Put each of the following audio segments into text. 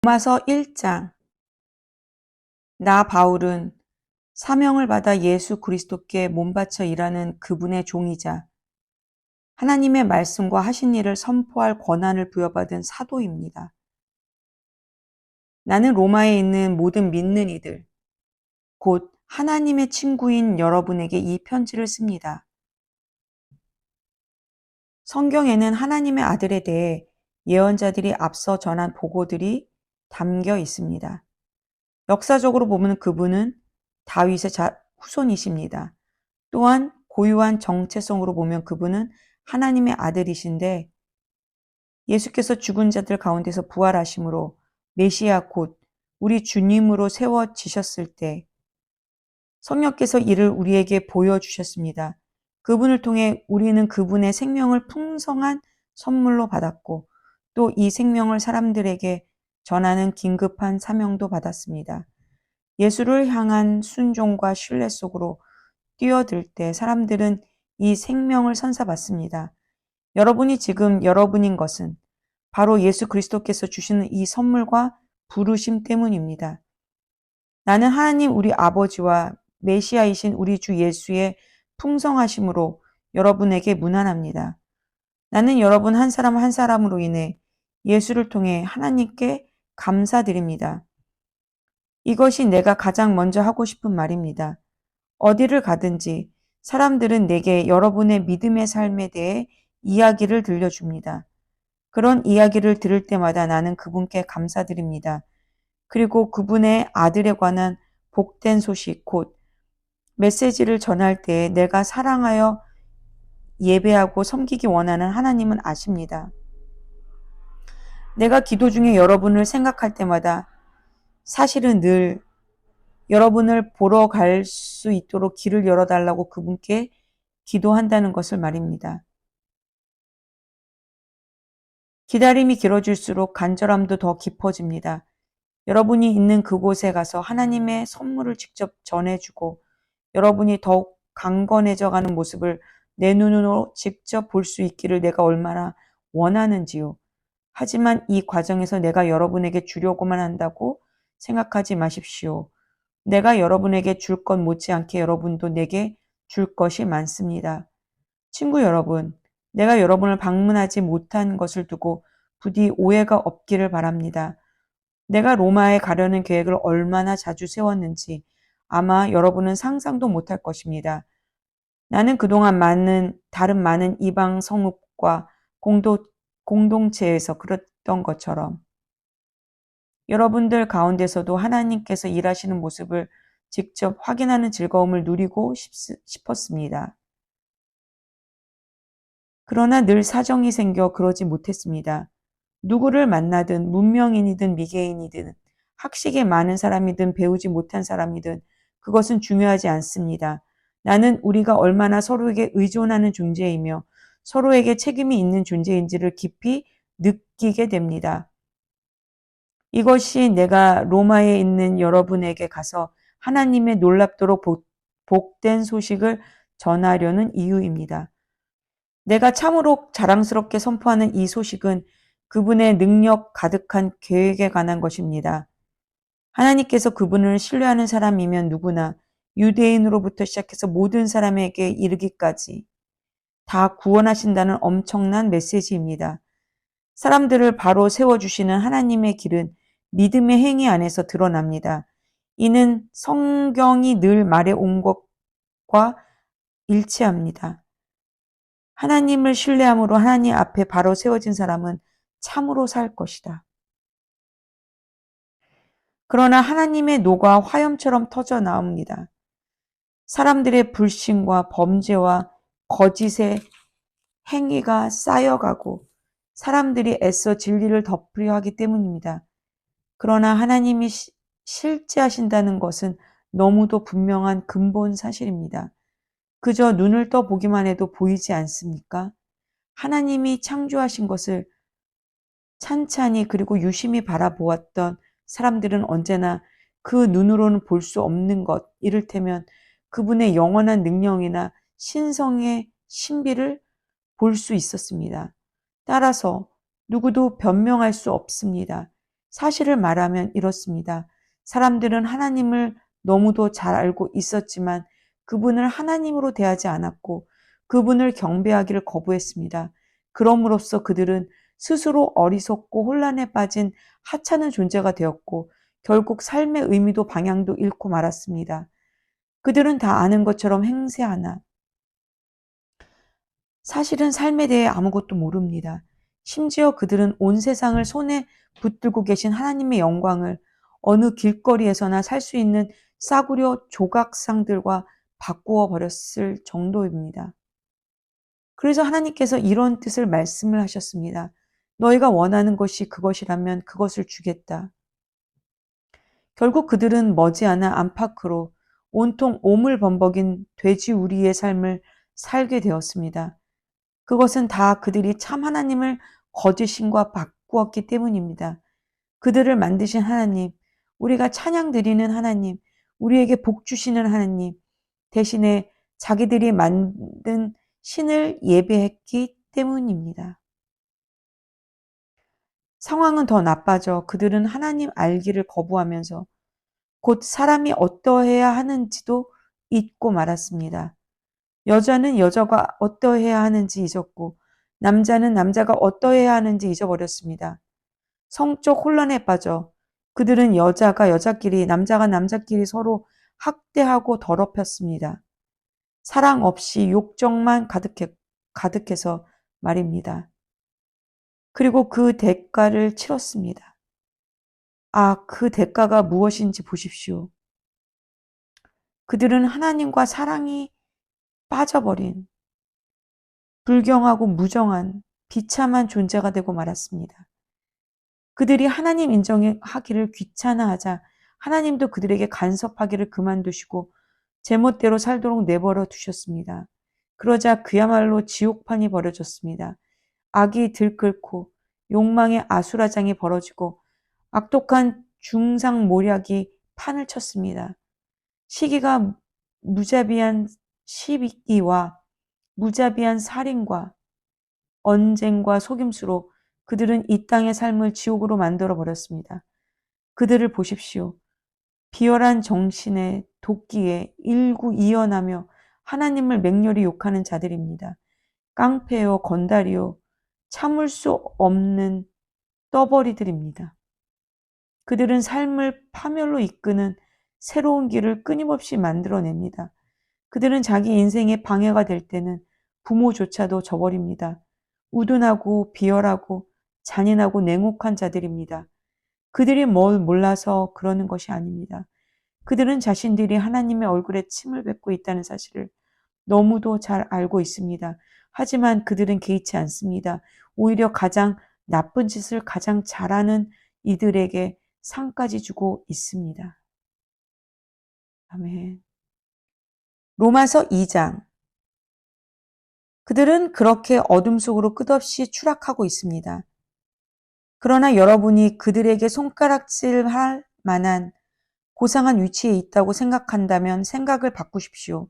로마서 1장. 나 바울은 사명을 받아 예수 그리스도께 몸바쳐 일하는 그분의 종이자 하나님의 말씀과 하신 일을 선포할 권한을 부여받은 사도입니다. 나는 로마에 있는 모든 믿는 이들, 곧 하나님의 친구인 여러분에게 이 편지를 씁니다. 성경에는 하나님의 아들에 대해 예언자들이 앞서 전한 보고들이 담겨 있습니다. 역사적으로 보면 그분은 다윗의 후손이십니다. 또한 고유한 정체성으로 보면 그분은 하나님의 아들이신데 예수께서 죽은 자들 가운데서 부활하심으로 메시아 곧 우리 주님으로 세워지셨을 때 성령께서 이를 우리에게 보여주셨습니다. 그분을 통해 우리는 그분의 생명을 풍성한 선물로 받았고 또 이 생명을 사람들에게 전하는 긴급한 사명도 받았습니다. 예수를 향한 순종과 신뢰 속으로 뛰어들 때 사람들은 이 생명을 선사받습니다. 여러분이 지금 여러분인 것은 바로 예수 그리스도께서 주시는 이 선물과 부르심 때문입니다. 나는 하나님 우리 아버지와 메시아이신 우리 주 예수의 풍성하심으로 여러분에게 문안합니다. 나는 여러분 한 사람 한 사람으로 인해 예수를 통해 하나님께 감사드립니다. 이것이 내가 가장 먼저 하고 싶은 말입니다. 어디를 가든지 사람들은 내게 여러분의 믿음의 삶에 대해 이야기를 들려줍니다. 그런 이야기를 들을 때마다 나는 그분께 감사드립니다. 그리고 그분의 아들에 관한 복된 소식, 곧 메시지를 전할 때 내가 사랑하여 예배하고 섬기기 원하는 하나님은 아십니다. 내가 기도 중에 여러분을 생각할 때마다 사실은 늘 여러분을 보러 갈 수 있도록 길을 열어달라고 그분께 기도한다는 것을 말입니다. 기다림이 길어질수록 간절함도 더 깊어집니다. 여러분이 있는 그곳에 가서 하나님의 선물을 직접 전해주고 여러분이 더욱 강건해져 가는 모습을 내 눈으로 직접 볼 수 있기를 내가 얼마나 원하는지요. 하지만 이 과정에서 내가 여러분에게 주려고만 한다고 생각하지 마십시오. 내가 여러분에게 줄 것 못지않게 여러분도 내게 줄 것이 많습니다. 친구 여러분, 내가 여러분을 방문하지 못한 것을 두고 부디 오해가 없기를 바랍니다. 내가 로마에 가려는 계획을 얼마나 자주 세웠는지 아마 여러분은 상상도 못할 것입니다. 나는 그동안 다른 많은 이방 성읍과 공동체에서 그랬던 것처럼 여러분들 가운데서도 하나님께서 일하시는 모습을 직접 확인하는 즐거움을 누리고 싶었습니다. 그러나 늘 사정이 생겨 그러지 못했습니다. 누구를 만나든 문명인이든 미개인이든 학식이 많은 사람이든 배우지 못한 사람이든 그것은 중요하지 않습니다. 나는 우리가 얼마나 서로에게 의존하는 존재이며 서로에게 책임이 있는 존재인지를 깊이 느끼게 됩니다. 이것이 내가 로마에 있는 여러분에게 가서 하나님의 놀랍도록 복된 소식을 전하려는 이유입니다. 내가 참으로 자랑스럽게 선포하는 이 소식은 그분의 능력 가득한 계획에 관한 것입니다. 하나님께서 그분을 신뢰하는 사람이면 누구나 유대인으로부터 시작해서 모든 사람에게 이르기까지 다 구원하신다는 엄청난 메시지입니다. 사람들을 바로 세워주시는 하나님의 길은 믿음의 행위 안에서 드러납니다. 이는 성경이 늘 말해온 것과 일치합니다. 하나님을 신뢰함으로 하나님 앞에 바로 세워진 사람은 참으로 살 것이다. 그러나 하나님의 노가 화염처럼 터져 나옵니다. 사람들의 불신과 범죄와 거짓의 행위가 쌓여가고 사람들이 애써 진리를 덮으려 하기 때문입니다. 그러나 하나님이 실제하신다는 것은 너무도 분명한 근본 사실입니다. 그저 눈을 떠 보기만 해도 보이지 않습니까? 하나님이 창조하신 것을 찬찬히 그리고 유심히 바라보았던 사람들은 언제나 그 눈으로는 볼 수 없는 것, 이를테면 그분의 영원한 능력이나 신성의 신비를 볼 수 있었습니다. 따라서 누구도 변명할 수 없습니다. 사실을 말하면 이렇습니다. 사람들은 하나님을 너무도 잘 알고 있었지만 그분을 하나님으로 대하지 않았고 그분을 경배하기를 거부했습니다. 그럼으로써 그들은 스스로 어리석고 혼란에 빠진 하찮은 존재가 되었고 결국 삶의 의미도 방향도 잃고 말았습니다. 그들은 다 아는 것처럼 행세하나 사실은 삶에 대해 아무것도 모릅니다. 심지어 그들은 온 세상을 손에 붙들고 계신 하나님의 영광을 어느 길거리에서나 살 수 있는 싸구려 조각상들과 바꾸어 버렸을 정도입니다. 그래서 하나님께서 이런 뜻을 말씀을 하셨습니다. 너희가 원하는 것이 그것이라면 그것을 주겠다. 결국 그들은 머지않아 안팎으로 온통 오물범벅인 돼지우리의 삶을 살게 되었습니다. 그것은 다 그들이 참 하나님을 거짓신과 바꾸었기 때문입니다. 그들을 만드신 하나님, 우리가 찬양 드리는 하나님, 우리에게 복 주시는 하나님, 대신에 자기들이 만든 신을 예배했기 때문입니다. 상황은 더 나빠져 그들은 하나님 알기를 거부하면서 곧 사람이 어떠해야 하는지도 잊고 말았습니다. 여자는 여자가 어떠해야 하는지 잊었고 남자는 남자가 어떠해야 하는지 잊어버렸습니다. 성적 혼란에 빠져 그들은 여자가 여자끼리 남자가 남자끼리 서로 학대하고 더럽혔습니다. 사랑 없이 욕정만 가득해서 말입니다. 그리고 그 대가를 치렀습니다. 아, 그 대가가 무엇인지 보십시오. 그들은 하나님과 사랑이 빠져버린 불경하고 무정한 비참한 존재가 되고 말았습니다. 그들이 하나님 인정하기를 귀찮아하자 하나님도 그들에게 간섭하기를 그만두시고 제멋대로 살도록 내버려 두셨습니다. 그러자 그야말로 지옥판이 벌어졌습니다. 악이 들끓고 욕망의 아수라장이 벌어지고 악독한 중상모략이 판을 쳤습니다. 시기가 무자비한 시기와 무자비한 살인과 언쟁과 속임수로 그들은 이 땅의 삶을 지옥으로 만들어 버렸습니다. 그들을 보십시오. 비열한 정신의 도끼에 일구이연하며 하나님을 맹렬히 욕하는 자들입니다. 깡패요, 건달이요, 참을 수 없는 떠벌이들입니다. 그들은 삶을 파멸로 이끄는 새로운 길을 끊임없이 만들어냅니다. 그들은 자기 인생에 방해가 될 때는 부모조차도 저버립니다. 우둔하고 비열하고 잔인하고 냉혹한 자들입니다. 그들이 뭘 몰라서 그러는 것이 아닙니다. 그들은 자신들이 하나님의 얼굴에 침을 뱉고 있다는 사실을 너무도 잘 알고 있습니다. 하지만 그들은 개의치 않습니다. 오히려 가장 나쁜 짓을 가장 잘하는 이들에게 상까지 주고 있습니다. 아멘. 로마서 2장. 그들은 그렇게 어둠 속으로 끝없이 추락하고 있습니다. 그러나 여러분이 그들에게 손가락질할 만한 고상한 위치에 있다고 생각한다면 생각을 바꾸십시오.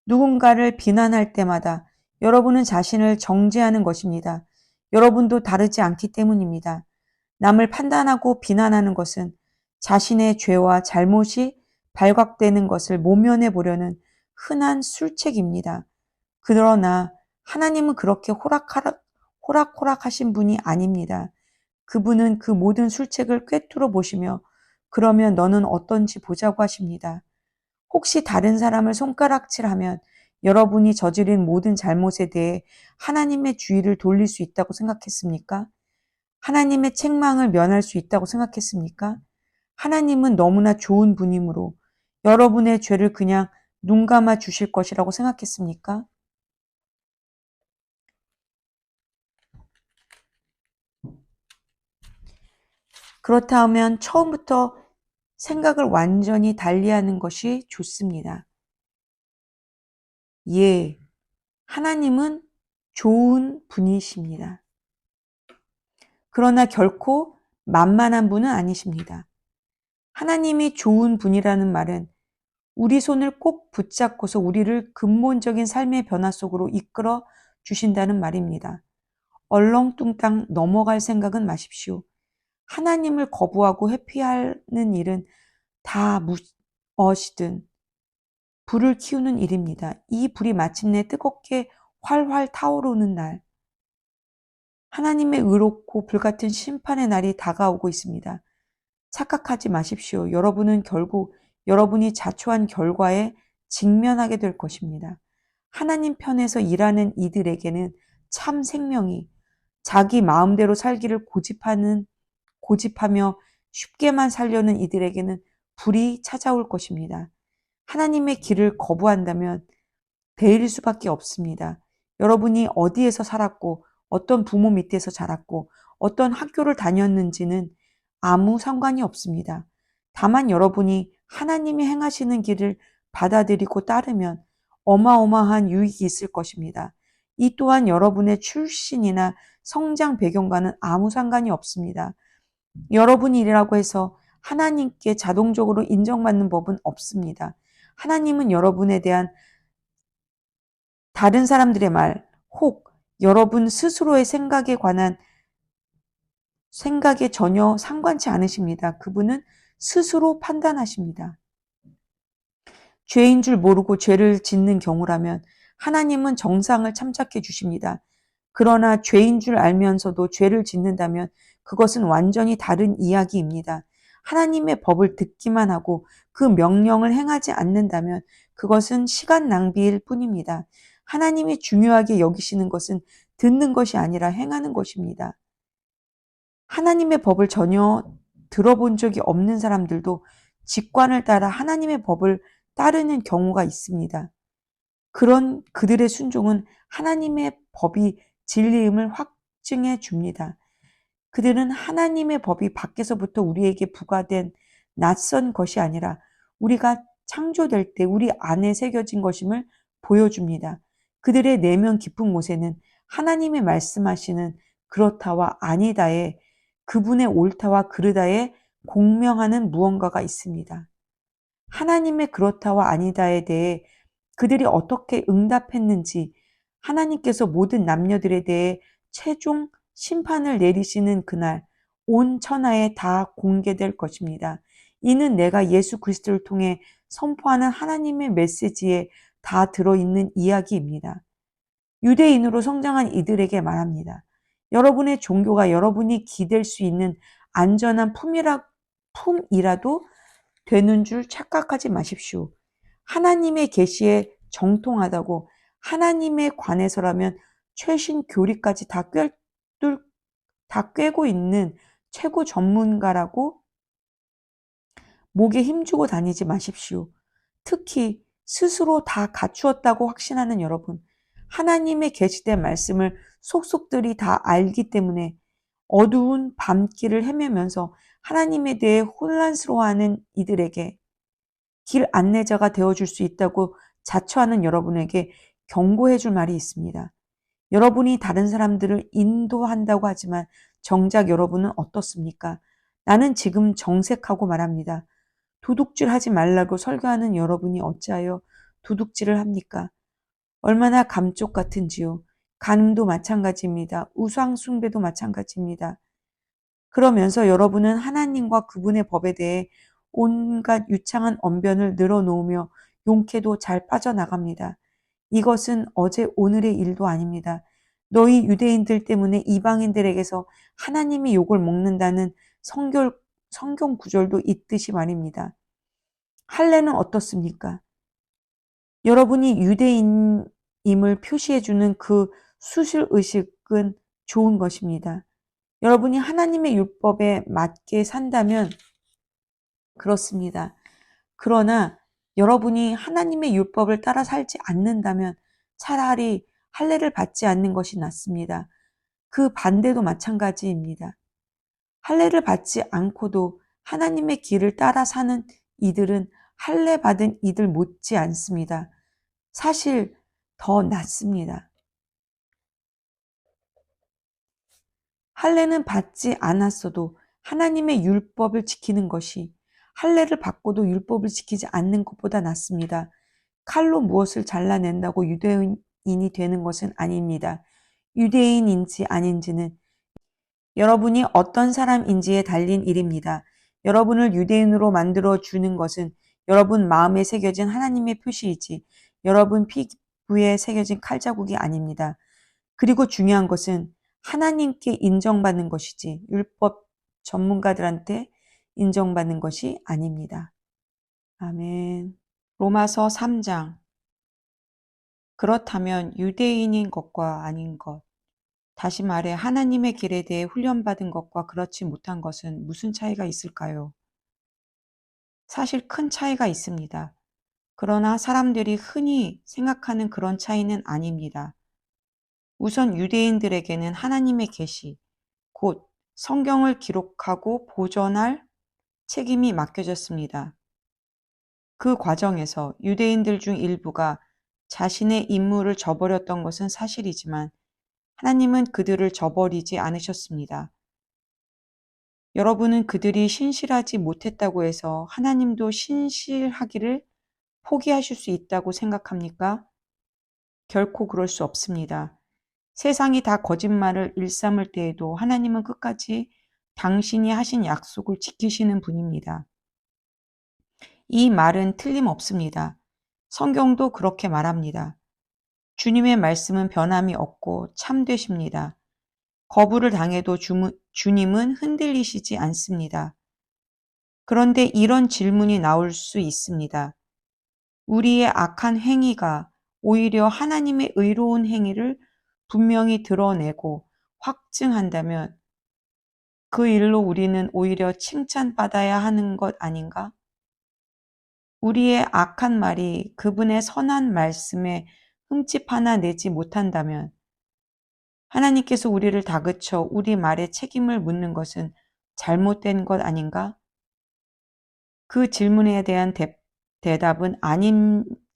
누군가를 비난할 때마다 여러분은 자신을 정죄하는 것입니다. 여러분도 다르지 않기 때문입니다. 남을 판단하고 비난하는 것은 자신의 죄와 잘못이 발각되는 것을 모면해 보려는 흔한 술책입니다. 그러나 하나님은 그렇게 호락호락하신 분이 아닙니다. 그분은 그 모든 술책을 꿰뚫어 보시며 그러면 너는 어떤지 보자고 하십니다. 혹시 다른 사람을 손가락질하면 여러분이 저지른 모든 잘못에 대해 하나님의 주의를 돌릴 수 있다고 생각했습니까? 하나님의 책망을 면할 수 있다고 생각했습니까? 하나님은 너무나 좋은 분이므로 여러분의 죄를 그냥 눈 감아 주실 것이라고 생각했습니까? 그렇다면 처음부터 생각을 완전히 달리하는 것이 좋습니다. 예, 하나님은 좋은 분이십니다. 그러나 결코 만만한 분은 아니십니다. 하나님이 좋은 분이라는 말은 우리 손을 꼭 붙잡고서 우리를 근본적인 삶의 변화 속으로 이끌어 주신다는 말입니다. 얼렁뚱땅 넘어갈 생각은 마십시오. 하나님을 거부하고 회피하는 일은 다 무엇이든 불을 키우는 일입니다. 이 불이 마침내 뜨겁게 활활 타오르는 날, 하나님의 의롭고 불같은 심판의 날이 다가오고 있습니다. 착각하지 마십시오. 여러분은 결국 여러분이 자초한 결과에 직면하게 될 것입니다. 하나님 편에서 일하는 이들에게는 참 생명이 자기 마음대로 살기를 고집하며 쉽게만 살려는 이들에게는 불이 찾아올 것입니다. 하나님의 길을 거부한다면 대일 수밖에 없습니다. 여러분이 어디에서 살았고 어떤 부모 밑에서 자랐고 어떤 학교를 다녔는지는 아무 상관이 없습니다. 다만 여러분이 하나님이 행하시는 길을 받아들이고 따르면 어마어마한 유익이 있을 것입니다. 이 또한 여러분의 출신이나 성장 배경과는 아무 상관이 없습니다. 여러분 일이라고 해서 하나님께 자동적으로 인정받는 법은 없습니다. 하나님은 여러분에 대한 다른 사람들의 말, 혹 여러분 스스로의 생각에 전혀 상관치 않으십니다. 그분은 스스로 판단하십니다. 죄인 줄 모르고 죄를 짓는 경우라면 하나님은 정상을 참작해 주십니다. 그러나 죄인 줄 알면서도 죄를 짓는다면 그것은 완전히 다른 이야기입니다. 하나님의 법을 듣기만 하고 그 명령을 행하지 않는다면 그것은 시간 낭비일 뿐입니다. 하나님이 중요하게 여기시는 것은 듣는 것이 아니라 행하는 것입니다. 하나님의 법을 전혀 들어본 적이 없는 사람들도 직관을 따라 하나님의 법을 따르는 경우가 있습니다. 그런 그들의 순종은 하나님의 법이 진리임을 확증해 줍니다. 그들은 하나님의 법이 밖에서부터 우리에게 부과된 낯선 것이 아니라 우리가 창조될 때 우리 안에 새겨진 것임을 보여줍니다. 그들의 내면 깊은 곳에는 하나님의 말씀하시는 그렇다와 아니다에 그분의 옳다와 그르다에 공명하는 무언가가 있습니다. 하나님의 그렇다와 아니다에 대해 그들이 어떻게 응답했는지 하나님께서 모든 남녀들에 대해 최종 심판을 내리시는 그날 온 천하에 다 공개될 것입니다. 이는 내가 예수 그리스도를 통해 선포하는 하나님의 메시지에 다 들어있는 이야기입니다. 유대인으로 성장한 이들에게 말합니다. 여러분의 종교가 여러분이 기댈 수 있는 안전한 품이라도 되는 줄 착각하지 마십시오. 하나님의 계시에 정통하다고 하나님에 관해서라면 최신 교리까지 다 꿰고 있는 최고 전문가라고 목에 힘주고 다니지 마십시오. 특히 스스로 다 갖추었다고 확신하는 여러분, 하나님의 계시된 말씀을 속속들이 다 알기 때문에 어두운 밤길을 헤매면서 하나님에 대해 혼란스러워하는 이들에게 길 안내자가 되어줄 수 있다고 자처하는 여러분에게 경고해 줄 말이 있습니다. 여러분이 다른 사람들을 인도한다고 하지만 정작 여러분은 어떻습니까? 나는 지금 정색하고 말합니다. 도둑질 하지 말라고 설교하는 여러분이 어찌하여 도둑질을 합니까? 얼마나 감쪽 같은지요. 간음도 마찬가지입니다. 우상 숭배도 마찬가지입니다. 그러면서 여러분은 하나님과 그분의 법에 대해 온갖 유창한 언변을 늘어놓으며 용케도 잘 빠져나갑니다. 이것은 어제 오늘의 일도 아닙니다. 너희 유대인들 때문에 이방인들에게서 하나님이 욕을 먹는다는 성경 구절도 있듯이 말입니다. 할례는 어떻습니까? 여러분이 유대인임을 표시해주는 그 수술의식은 좋은 것입니다. 여러분이 하나님의 율법에 맞게 산다면 그렇습니다. 그러나 여러분이 하나님의 율법을 따라 살지 않는다면 차라리 할례를 받지 않는 것이 낫습니다. 그 반대도 마찬가지입니다. 할례를 받지 않고도 하나님의 길을 따라 사는 이들은 할례 받은 이들 못지 않습니다. 사실 더 낫습니다. 할례는 받지 않았어도 하나님의 율법을 지키는 것이 할례를 받고도 율법을 지키지 않는 것보다 낫습니다. 칼로 무엇을 잘라낸다고 유대인이 되는 것은 아닙니다. 유대인인지 아닌지는 여러분이 어떤 사람인지에 달린 일입니다. 여러분을 유대인으로 만들어 주는 것은 여러분 마음에 새겨진 하나님의 표시이지 여러분 피부에 새겨진 칼자국이 아닙니다. 그리고 중요한 것은 하나님께 인정받는 것이지 율법 전문가들한테 인정받는 것이 아닙니다. 아멘. 로마서 3장. 그렇다면 유대인인 것과 아닌 것, 다시 말해 하나님의 길에 대해 훈련받은 것과 그렇지 못한 것은 무슨 차이가 있을까요? 사실 큰 차이가 있습니다. 그러나 사람들이 흔히 생각하는 그런 차이는 아닙니다. 우선 유대인들에게는 하나님의 계시, 곧 성경을 기록하고 보존할 책임이 맡겨졌습니다. 그 과정에서 유대인들 중 일부가 자신의 임무를 저버렸던 것은 사실이지만 하나님은 그들을 저버리지 않으셨습니다. 여러분은 그들이 신실하지 못했다고 해서 하나님도 신실하기를 포기하실 수 있다고 생각합니까? 결코 그럴 수 없습니다. 세상이 다 거짓말을 일삼을 때에도 하나님은 끝까지 당신이 하신 약속을 지키시는 분입니다. 이 말은 틀림없습니다. 성경도 그렇게 말합니다. 주님의 말씀은 변함이 없고 참되십니다. 거부를 당해도 주님은 흔들리시지 않습니다. 그런데 이런 질문이 나올 수 있습니다. 우리의 악한 행위가 오히려 하나님의 의로운 행위를 분명히 드러내고 확증한다면 그 일로 우리는 오히려 칭찬받아야 하는 것 아닌가? 우리의 악한 말이 그분의 선한 말씀에 흠집 하나 내지 못한다면 하나님께서 우리를 다그쳐 우리 말에 책임을 묻는 것은 잘못된 것 아닌가? 그 질문에 대한 대답은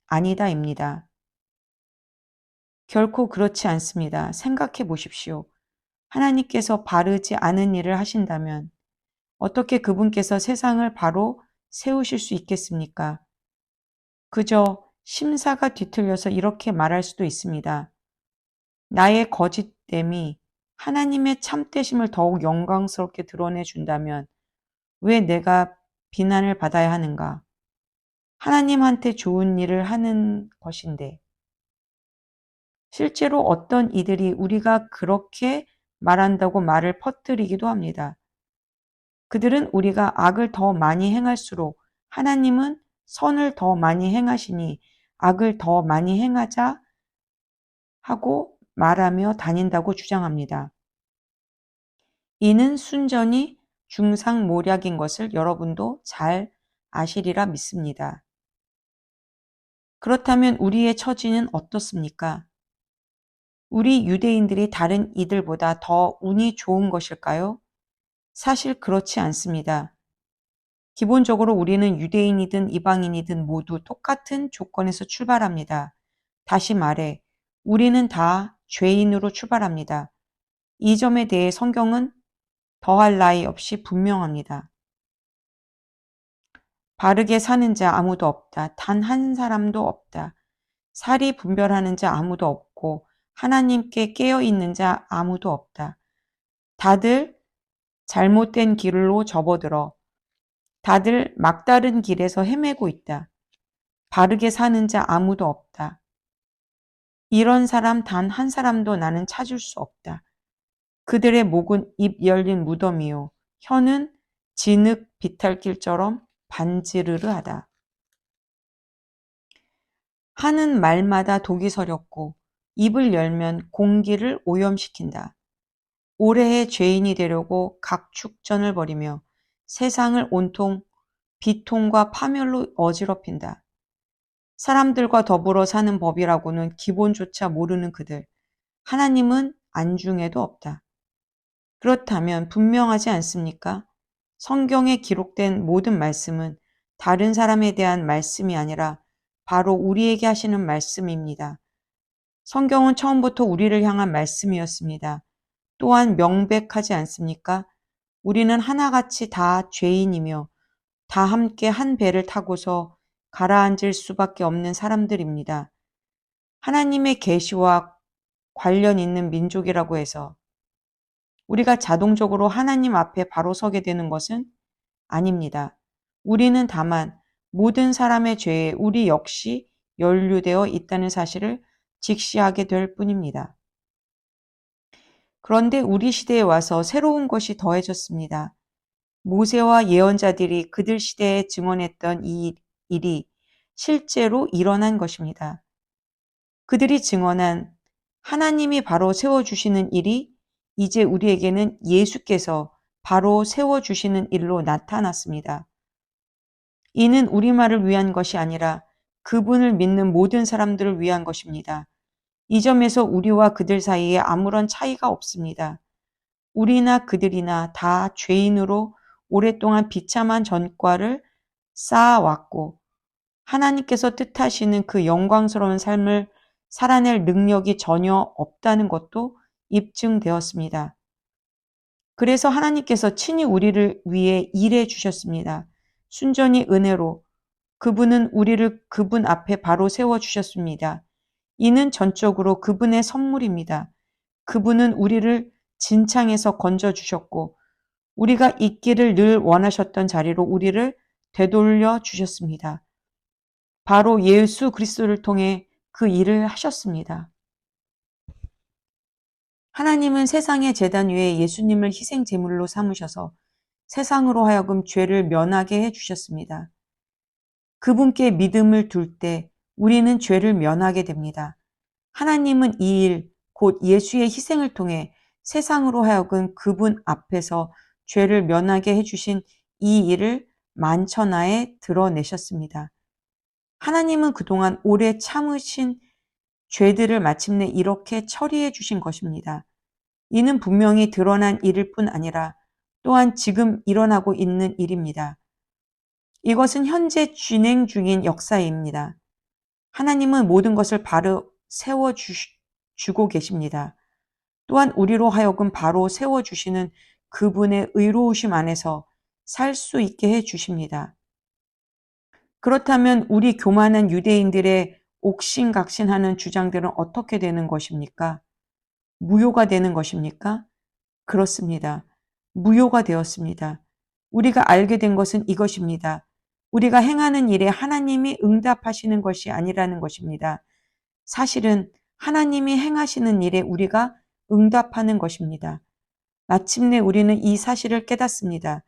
아니다입니다. 결코 그렇지 않습니다. 생각해 보십시오. 하나님께서 바르지 않은 일을 하신다면 어떻게 그분께서 세상을 바로 세우실 수 있겠습니까? 그저 심사가 뒤틀려서 이렇게 말할 수도 있습니다. 나의 거짓됨이 하나님의 참되심을 더욱 영광스럽게 드러내 준다면 왜 내가 비난을 받아야 하는가? 하나님한테 좋은 일을 하는 것인데. 실제로 어떤 이들이 우리가 그렇게 말한다고 말을 퍼뜨리기도 합니다. 그들은 우리가 악을 더 많이 행할수록 하나님은 선을 더 많이 행하시니 악을 더 많이 행하자 하고 말하며 다닌다고 주장합니다. 이는 순전히 중상모략인 것을 여러분도 잘 아시리라 믿습니다. 그렇다면 우리의 처지는 어떻습니까? 우리 유대인들이 다른 이들보다 더 운이 좋은 것일까요? 사실 그렇지 않습니다. 기본적으로 우리는 유대인이든 이방인이든 모두 똑같은 조건에서 출발합니다. 다시 말해, 우리는 다 죄인으로 출발합니다. 이 점에 대해 성경은 더할 나위 없이 분명합니다. 바르게 사는 자 아무도 없다. 단 한 사람도 없다. 살이 분별하는 자 아무도 없고 하나님께 깨어 있는 자 아무도 없다. 다들 잘못된 길로 접어들어 다들 막다른 길에서 헤매고 있다. 바르게 사는 자 아무도 없다. 이런 사람 단 한 사람도 나는 찾을 수 없다. 그들의 목은 입 열린 무덤이요. 혀는 진흙 비탈길처럼 반지르르하다. 하는 말마다 독이 서렸고 입을 열면 공기를 오염시킨다. 올해의 죄인이 되려고 각축전을 벌이며 세상을 온통 비통과 파멸로 어지럽힌다. 사람들과 더불어 사는 법이라고는 기본조차 모르는 그들. 하나님은 안중에도 없다. 그렇다면 분명하지 않습니까? 성경에 기록된 모든 말씀은 다른 사람에 대한 말씀이 아니라 바로 우리에게 하시는 말씀입니다. 성경은 처음부터 우리를 향한 말씀이었습니다. 또한 명백하지 않습니까? 우리는 하나같이 다 죄인이며 다 함께 한 배를 타고서 가라앉을 수밖에 없는 사람들입니다. 하나님의 계시와 관련 있는 민족이라고 해서 우리가 자동적으로 하나님 앞에 바로 서게 되는 것은 아닙니다. 우리는 다만 모든 사람의 죄에 우리 역시 연루되어 있다는 사실을 직시하게 될 뿐입니다. 그런데 우리 시대에 와서 새로운 것이 더해졌습니다. 모세와 예언자들이 그들 시대에 증언했던 이 일이 실제로 일어난 것입니다. 그들이 증언한 하나님이 바로 세워주시는 일이 이제 우리에게는 예수께서 바로 세워주시는 일로 나타났습니다. 이는 우리말을 위한 것이 아니라 그분을 믿는 모든 사람들을 위한 것입니다. 이 점에서 우리와 그들 사이에 아무런 차이가 없습니다. 우리나 그들이나 다 죄인으로 오랫동안 비참한 전과를 쌓아왔고 하나님께서 뜻하시는 그 영광스러운 삶을 살아낼 능력이 전혀 없다는 것도 입증되었습니다. 그래서 하나님께서 친히 우리를 위해 일해 주셨습니다. 순전히 은혜로 그분은 우리를 그분 앞에 바로 세워 주셨습니다. 이는 전적으로 그분의 선물입니다. 그분은 우리를 진창에서 건져 주셨고 우리가 있기를 늘 원하셨던 자리로 우리를 되돌려 주셨습니다. 바로 예수 그리스도를 통해 그 일을 하셨습니다. 하나님은 세상의 제단 위에 예수님을 희생 제물로 삼으셔서 세상으로 하여금 죄를 면하게 해 주셨습니다. 그분께 믿음을 둘 때 우리는 죄를 면하게 됩니다. 하나님은 이 일, 곧 예수의 희생을 통해 세상으로 하여금 그분 앞에서 죄를 면하게 해주신 이 일을 만천하에 드러내셨습니다. 하나님은 그동안 오래 참으신 죄들을 마침내 이렇게 처리해 주신 것입니다. 이는 분명히 드러난 일일 뿐 아니라 또한 지금 일어나고 있는 일입니다. 이것은 현재 진행 중인 역사입니다. 하나님은 모든 것을 바로 세워주고 계십니다. 또한 우리로 하여금 바로 세워주시는 그분의 의로우심 안에서 살 수 있게 해 주십니다. 그렇다면 우리 교만한 유대인들의 옥신각신하는 주장들은 어떻게 되는 것입니까? 무효가 되는 것입니까? 그렇습니다. 무효가 되었습니다. 우리가 알게 된 것은 이것입니다. 우리가 행하는 일에 하나님이 응답하시는 것이 아니라는 것입니다. 사실은 하나님이 행하시는 일에 우리가 응답하는 것입니다. 마침내 우리는 이 사실을 깨닫습니다.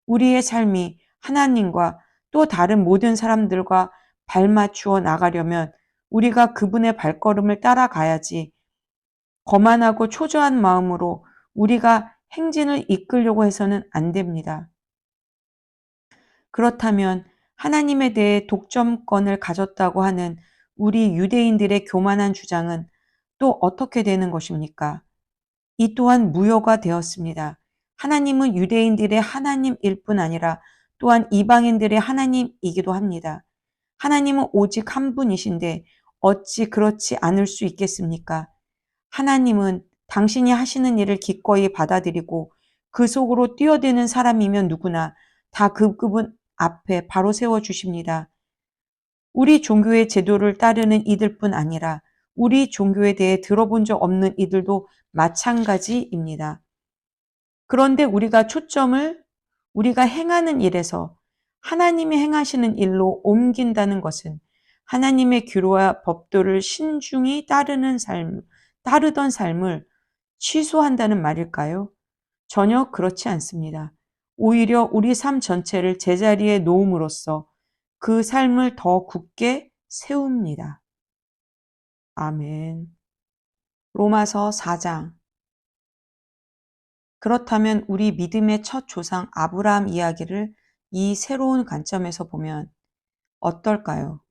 우리의 삶이 하나님과 또 다른 모든 사람들과 발맞추어 나가려면 우리가 그분의 발걸음을 따라가야지 거만하고 초조한 마음으로 우리가 행진을 이끌려고 해서는 안 됩니다. 그렇다면 하나님에 대해 독점권을 가졌다고 하는 우리 유대인들의 교만한 주장은 또 어떻게 되는 것입니까? 이 또한 무효가 되었습니다. 하나님은 유대인들의 하나님일 뿐 아니라 또한 이방인들의 하나님이기도 합니다. 하나님은 오직 한 분이신데 어찌 그렇지 않을 수 있겠습니까? 하나님은 당신이 하시는 일을 기꺼이 받아들이고 그 속으로 뛰어드는 사람이면 누구나 다 그분 앞에 바로 세워주십니다. 우리 종교의 제도를 따르는 이들뿐 아니라 우리 종교에 대해 들어본 적 없는 이들도 마찬가지입니다. 그런데 우리가 초점을 우리가 행하는 일에서 하나님이 행하시는 일로 옮긴다는 것은 하나님의 규례와 법도를 신중히 따르던 삶을 취소한다는 말일까요? 전혀 그렇지 않습니다. 오히려 우리 삶 전체를 제자리에 놓음으로써 그 삶을 더 굳게 세웁니다. 아멘. 로마서 4장. 그렇다면 우리 믿음의 첫 조상 아브라함 이야기를 이 새로운 관점에서 보면 어떨까요?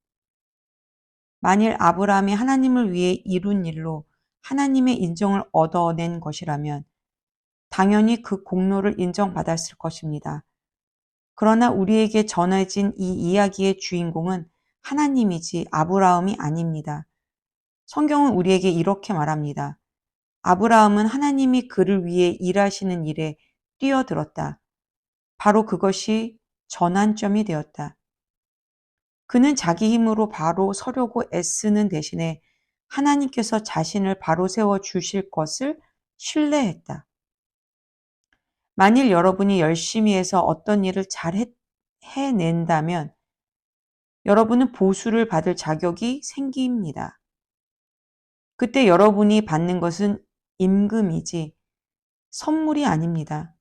만일 아브라함이 하나님을 위해 이룬 일로 하나님의 인정을 얻어낸 것이라면 당연히 그 공로를 인정받았을 것입니다. 그러나 우리에게 전해진 이 이야기의 주인공은 하나님이지 아브라함이 아닙니다. 성경은 우리에게 이렇게 말합니다. 아브라함은 하나님이 그를 위해 일하시는 일에 뛰어들었다. 바로 그것이 전환점이 되었다. 그는 자기 힘으로 바로 서려고 애쓰는 대신에 하나님께서 자신을 바로 세워 주실 것을 신뢰했다. 만일 여러분이 열심히 해서 어떤 일을 해낸다면 여러분은 보수를 받을 자격이 생깁니다. 그때 여러분이 받는 것은 임금이지 선물이 아닙니다.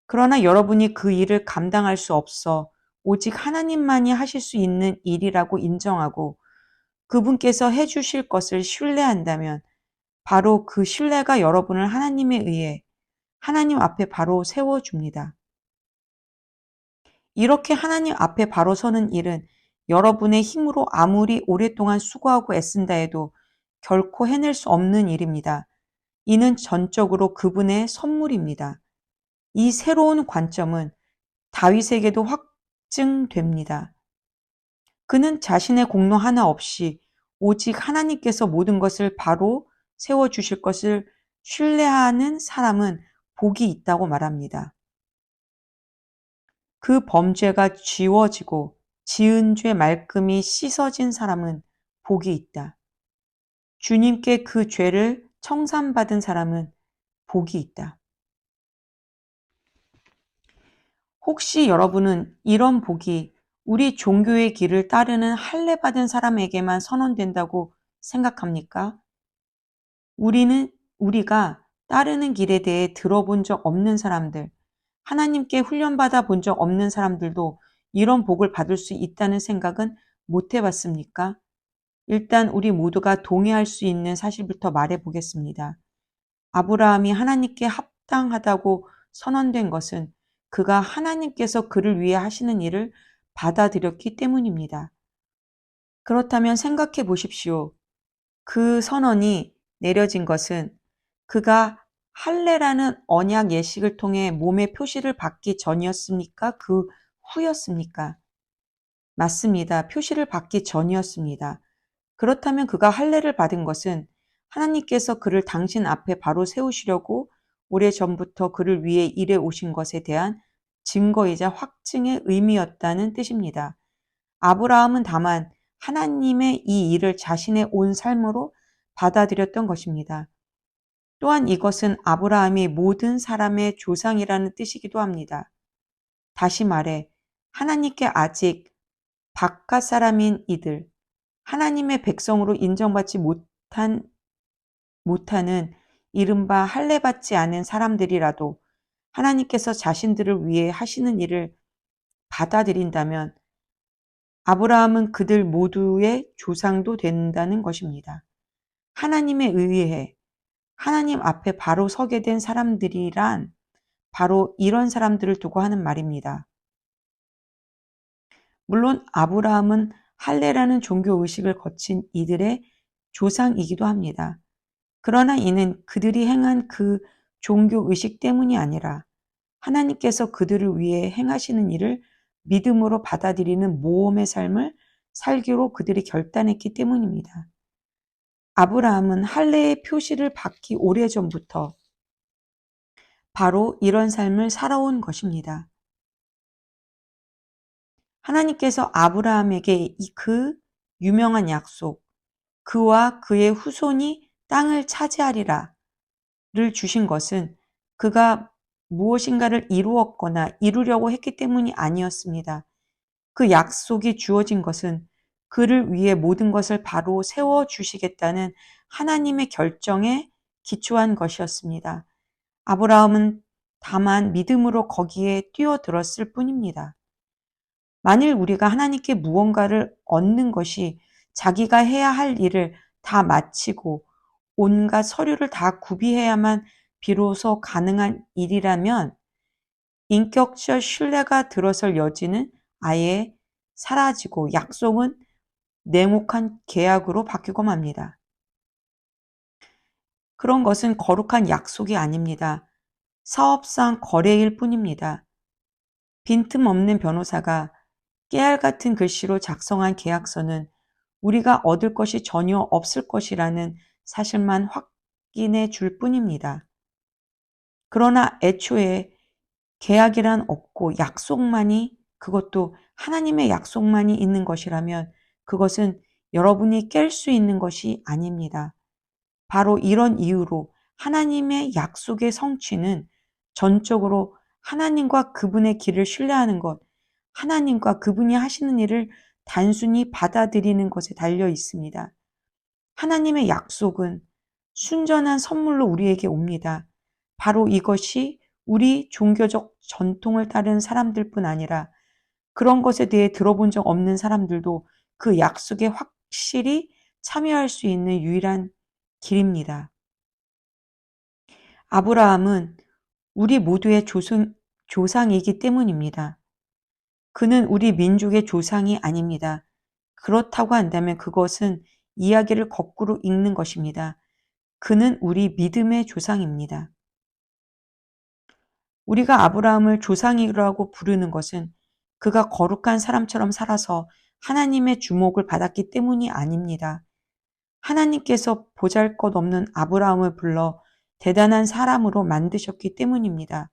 그러나 여러분이 그 일을 감당할 수 없어 오직 하나님만이 하실 수 있는 일이라고 인정하고 그분께서 해주실 것을 신뢰한다면 바로 그 신뢰가 여러분을 하나님에 의해 하나님 앞에 바로 세워줍니다. 이렇게 하나님 앞에 바로 서는 일은 여러분의 힘으로 아무리 오랫동안 수고하고 애쓴다 해도 결코 해낼 수 없는 일입니다. 이는 전적으로 그분의 선물입니다. 이 새로운 관점은 다윗에게도 확증됩니다. 그는 자신의 공로 하나 없이 오직 하나님께서 모든 것을 바로 세워주실 것을 신뢰하는 사람은 복이 있다고 말합니다. 그 범죄가 지워지고 지은 죄 말끔히 씻어진 사람은 복이 있다. 주님께 그 죄를 청산받은 사람은 복이 있다. 혹시 여러분은 이런 복이 우리 종교의 길을 따르는 할례받은 사람에게만 선언된다고 생각합니까? 우리가 따르는 길에 대해 들어본 적 없는 사람들, 하나님께 훈련받아 본 적 없는 사람들도 이런 복을 받을 수 있다는 생각은 못 해봤습니까? 일단 우리 모두가 동의할 수 있는 사실부터 말해 보겠습니다. 아브라함이 하나님께 합당하다고 선언된 것은 그가 하나님께서 그를 위해 하시는 일을 받아들였기 때문입니다. 그렇다면 생각해 보십시오. 그 선언이 내려진 것은 그가 할례라는 언약 예식을 통해 몸의 표시를 받기 전이었습니까? 그 후였습니까? 맞습니다. 표시를 받기 전이었습니다. 그렇다면 그가 할례를 받은 것은 하나님께서 그를 당신 앞에 바로 세우시려고 오래전부터 그를 위해 일해 오신 것에 대한 증거이자 확증의 의미였다는 뜻입니다. 아브라함은 다만 하나님의 이 일을 자신의 온 삶으로 받아들였던 것입니다. 또한 이것은 아브라함이 모든 사람의 조상이라는 뜻이기도 합니다. 다시 말해 하나님께 아직 바깥 사람인 이들, 하나님의 백성으로 인정받지 못하는 이른바 할례받지 않은 사람들이라도 하나님께서 자신들을 위해 하시는 일을 받아들인다면 아브라함은 그들 모두의 조상도 된다는 것입니다. 하나님에 의해 하나님 앞에 바로 서게 된 사람들이란 바로 이런 사람들을 두고 하는 말입니다. 물론 아브라함은 할례라는 종교 의식을 거친 이들의 조상이기도 합니다. 그러나 이는 그들이 행한 그 종교 의식 때문이 아니라 하나님께서 그들을 위해 행하시는 일을 믿음으로 받아들이는 모험의 삶을 살기로 그들이 결단했기 때문입니다. 아브라함은 할례의 표시를 받기 오래전부터 바로 이런 삶을 살아온 것입니다. 하나님께서 아브라함에게 그 유명한 약속, 그와 그의 후손이 땅을 차지하리라 를 주신 것은 그가 무엇인가를 이루었거나 이루려고 했기 때문이 아니었습니다. 그 약속이 주어진 것은 그를 위해 모든 것을 바로 세워주시겠다는 하나님의 결정에 기초한 것이었습니다. 아브라함은 다만 믿음으로 거기에 뛰어들었을 뿐입니다. 만일 우리가 하나님께 무언가를 얻는 것이 자기가 해야 할 일을 다 마치고 온갖 서류를 다 구비해야만 비로소 가능한 일이라면 인격적 신뢰가 들어설 여지는 아예 사라지고 약속은 냉혹한 계약으로 바뀌고 맙니다. 그런 것은 거룩한 약속이 아닙니다. 사업상 거래일 뿐입니다. 빈틈없는 변호사가 깨알 같은 글씨로 작성한 계약서는 우리가 얻을 것이 전혀 없을 것이라는 사실만 확인해 줄 뿐입니다. 그러나 애초에 계약이란 없고 약속만이, 그것도 하나님의 약속만이 있는 것이라면 그것은 여러분이 깰 수 있는 것이 아닙니다. 바로 이런 이유로 하나님의 약속의 성취는 전적으로 하나님과 그분의 길을 신뢰하는 것, 하나님과 그분이 하시는 일을 단순히 받아들이는 것에 달려 있습니다. 하나님의 약속은 순전한 선물로 우리에게 옵니다. 바로 이것이 우리 종교적 전통을 따르는 사람들뿐 아니라 그런 것에 대해 들어본 적 없는 사람들도 그 약속에 확실히 참여할 수 있는 유일한 길입니다. 아브라함은 우리 모두의 조상이기 때문입니다. 그는 우리 민족의 조상이 아닙니다. 그렇다고 한다면 그것은 이야기를 거꾸로 읽는 것입니다. 그는 우리 믿음의 조상입니다. 우리가 아브라함을 조상이라고 부르는 것은 그가 거룩한 사람처럼 살아서 하나님의 주목을 받았기 때문이 아닙니다. 하나님께서 보잘것없는 아브라함을 불러 대단한 사람으로 만드셨기 때문입니다.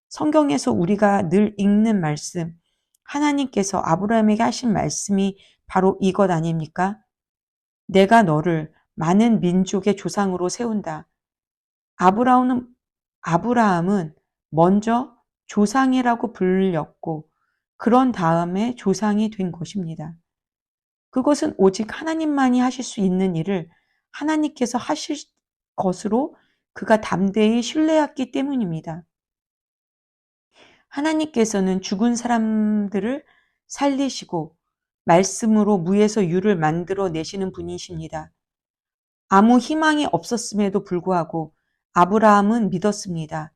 성경에서 우리가 늘 읽는 말씀, 하나님께서 아브라함에게 하신 말씀이 바로 이것 아닙니까? 내가 너를 많은 민족의 조상으로 세운다. 아브라함은, 아브라함은 먼저 조상이라고 불렸고, 그런 다음에 조상이 된 것입니다. 그것은 오직 하나님만이 하실 수 있는 일을 하나님께서 하실 것으로 그가 담대히 신뢰했기 때문입니다. 하나님께서는 죽은 사람들을 살리시고 말씀으로 무에서 유를 만들어 내시는 분이십니다. 아무 희망이 없었음에도 불구하고 아브라함은 믿었습니다.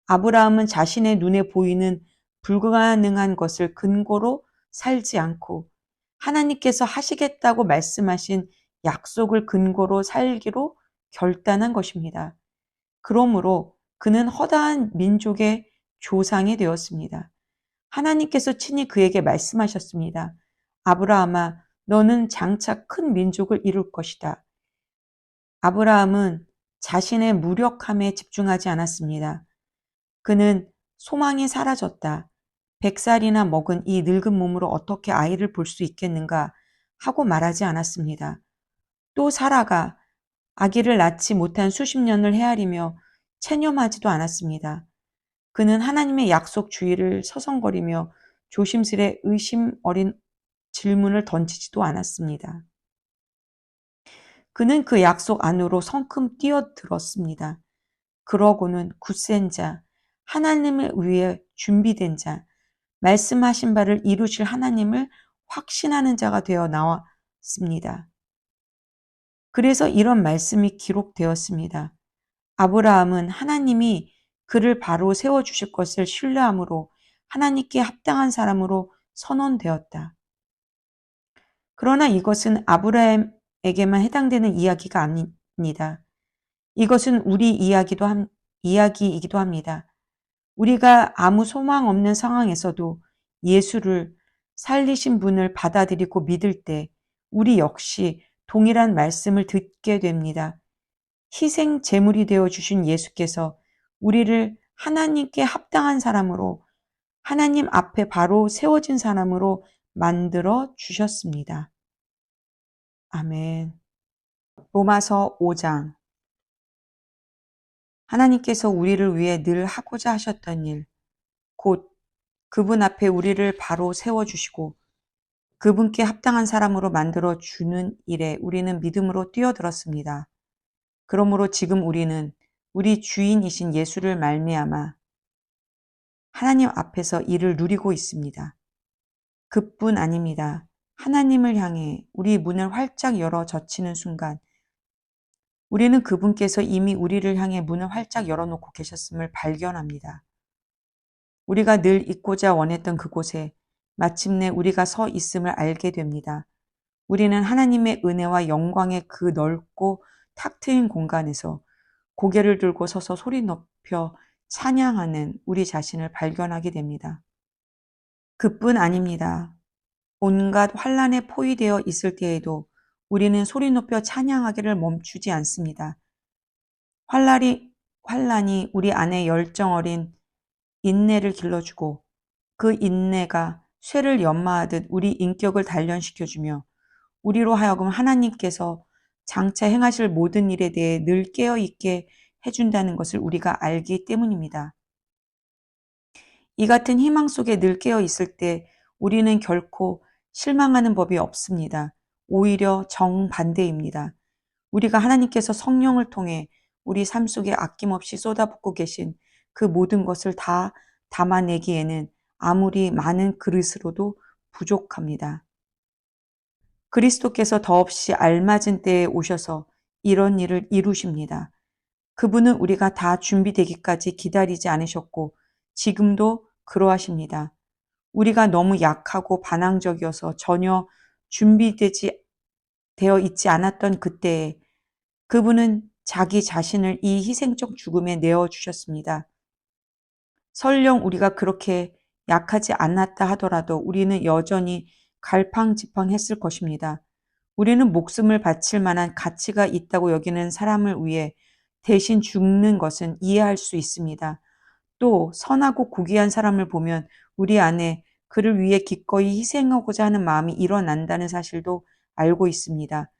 아브라함은 자신의 눈에 보이는 불가능한 것을 근거로 살지 않고 하나님께서 하시겠다고 말씀하신 약속을 근거로 살기로 결단한 것입니다. 그러므로 그는 허다한 민족의 조상이 되었습니다. 하나님께서 친히 그에게 말씀하셨습니다. 아브라함아, 너는 장차 큰 민족을 이룰 것이다. 아브라함은 자신의 무력함에 집중하지 않았습니다. 그는 소망이 사라졌다. 100살이나 먹은 이 늙은 몸으로 어떻게 아이를 볼 수 있겠는가 하고 말하지 않았습니다. 또 사라가 아기를 낳지 못한 수십 년을 헤아리며 체념하지도 않았습니다. 그는 하나님의 약속 주의를 서성거리며 조심스레 의심 어린 질문을 던지지도 않았습니다. 그는 그 약속 안으로 성큼 뛰어들었습니다. 그러고는 굳센 자, 하나님을 위해 준비된 자, 말씀하신 바를 이루실 하나님을 확신하는 자가 되어 나왔습니다. 그래서 이런 말씀이 기록되었습니다. 아브라함은 하나님이 그를 바로 세워주실 것을 신뢰함으로 하나님께 합당한 사람으로 선언되었다. 그러나 이것은 아브라함에게만 해당되는 이야기가 아닙니다. 이것은 우리 이야기이기도 합니다. 우리가 아무 소망 없는 상황에서도 예수를 살리신 분을 받아들이고 믿을 때 우리 역시 동일한 말씀을 듣게 됩니다. 희생 제물이 되어 주신 예수께서 우리를 하나님께 합당한 사람으로 하나님 앞에 바로 세워진 사람으로 만들어 주셨습니다. 아멘. 로마서 5장. 하나님께서 우리를 위해 늘 하고자 하셨던 일, 곧 그분 앞에 우리를 바로 세워주시고 그분께 합당한 사람으로 만들어 주는 일에 우리는 믿음으로 뛰어들었습니다. 그러므로 지금 우리는 우리 주인이신 예수를 말미암아 하나님 앞에서 이를 누리고 있습니다. 그뿐 아닙니다. 하나님을 향해 우리 문을 활짝 열어 젖히는 순간 우리는 그분께서 이미 우리를 향해 문을 활짝 열어놓고 계셨음을 발견합니다. 우리가 늘 있고자 원했던 그곳에 마침내 우리가 서 있음을 알게 됩니다. 우리는 하나님의 은혜와 영광의 그 넓고 탁 트인 공간에서 고개를 들고 서서 소리 높여 찬양하는 우리 자신을 발견하게 됩니다. 그뿐 아닙니다. 온갖 환란에 포위되어 있을 때에도 우리는 소리 높여 찬양하기를 멈추지 않습니다. 환란이 우리 안에 열정 어린 인내를 길러주고 그 인내가 쇠를 연마하듯 우리 인격을 단련시켜주며 우리로 하여금 하나님께서 장차 행하실 모든 일에 대해 늘 깨어있게 해준다는 것을 우리가 알기 때문입니다. 이 같은 희망 속에 늘 깨어 있을 때 우리는 결코 실망하는 법이 없습니다. 오히려 정반대입니다. 우리가 하나님께서 성령을 통해 우리 삶 속에 아낌없이 쏟아붓고 계신 그 모든 것을 다 담아내기에는 아무리 많은 그릇으로도 부족합니다. 그리스도께서 더없이 알맞은 때에 오셔서 이런 일을 이루십니다. 그분은 우리가 다 준비되기까지 기다리지 않으셨고 지금도 그러하십니다. 우리가 너무 약하고 반항적이어서 전혀 되어 있지 않았던 그때에 그분은 자기 자신을 이 희생적 죽음에 내어주셨습니다. 설령 우리가 그렇게 약하지 않았다 하더라도 우리는 여전히 갈팡지팡했을 것입니다. 우리는 목숨을 바칠 만한 가치가 있다고 여기는 사람을 위해 대신 죽는 것은 이해할 수 있습니다. 또 선하고 고귀한 사람을 보면 우리 안에 그를 위해 기꺼이 희생하고자 하는 마음이 일어난다는 사실도 알고 있습니다.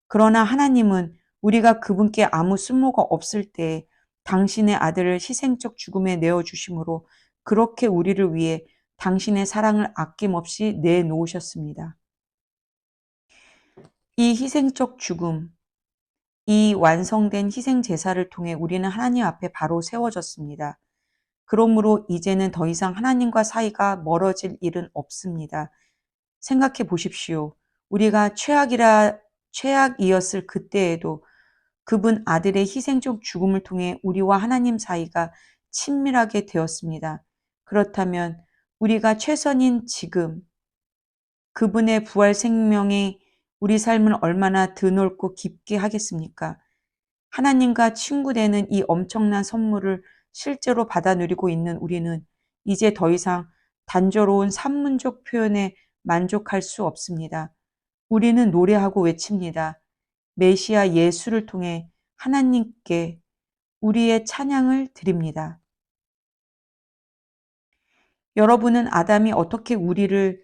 그러나 하나님은 우리가 그분께 아무 쓸모가 없을 때 당신의 아들을 희생적 죽음에 내어주심으로 그렇게 우리를 위해 당신의 사랑을 아낌없이 내놓으셨습니다. 이 희생적 죽음, 이 완성된 희생 제사를 통해 우리는 하나님 앞에 바로 세워졌습니다. 그러므로 이제는 더 이상 하나님과 사이가 멀어질 일은 없습니다. 생각해 보십시오. 우리가 최악이었을 그때에도 그분 아들의 희생적 죽음을 통해 우리와 하나님 사이가 친밀하게 되었습니다. 그렇다면 우리가 최선인 지금 그분의 부활 생명이 우리 삶을 얼마나 드넓고 깊게 하겠습니까? 하나님과 친구되는 이 엄청난 선물을 실제로 받아 누리고 있는 우리는 이제 더 이상 단조로운 산문적 표현에 만족할 수 없습니다. 우리는 노래하고 외칩니다. 메시아 예수를 통해 하나님께 우리의 찬양을 드립니다. 여러분은 아담이 어떻게 우리를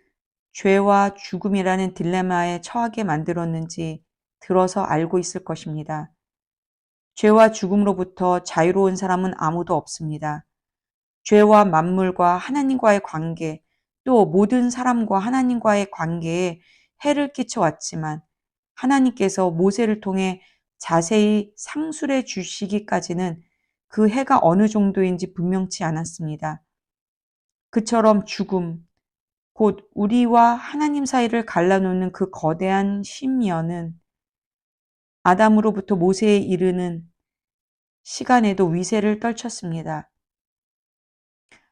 죄와 죽음이라는 딜레마에 처하게 만들었는지 들어서 알고 있을 것입니다. 죄와 죽음으로부터 자유로운 사람은 아무도 없습니다. 죄와 만물과 하나님과의 관계, 또 모든 사람과 하나님과의 관계에 해를 끼쳐왔지만 하나님께서 모세를 통해 자세히 상술해 주시기까지는 그 해가 어느 정도인지 분명치 않았습니다. 그처럼 죽음, 곧 우리와 하나님 사이를 갈라놓는 그 거대한 심연은 아담으로부터 모세에 이르는 시간에도 위세를 떨쳤습니다.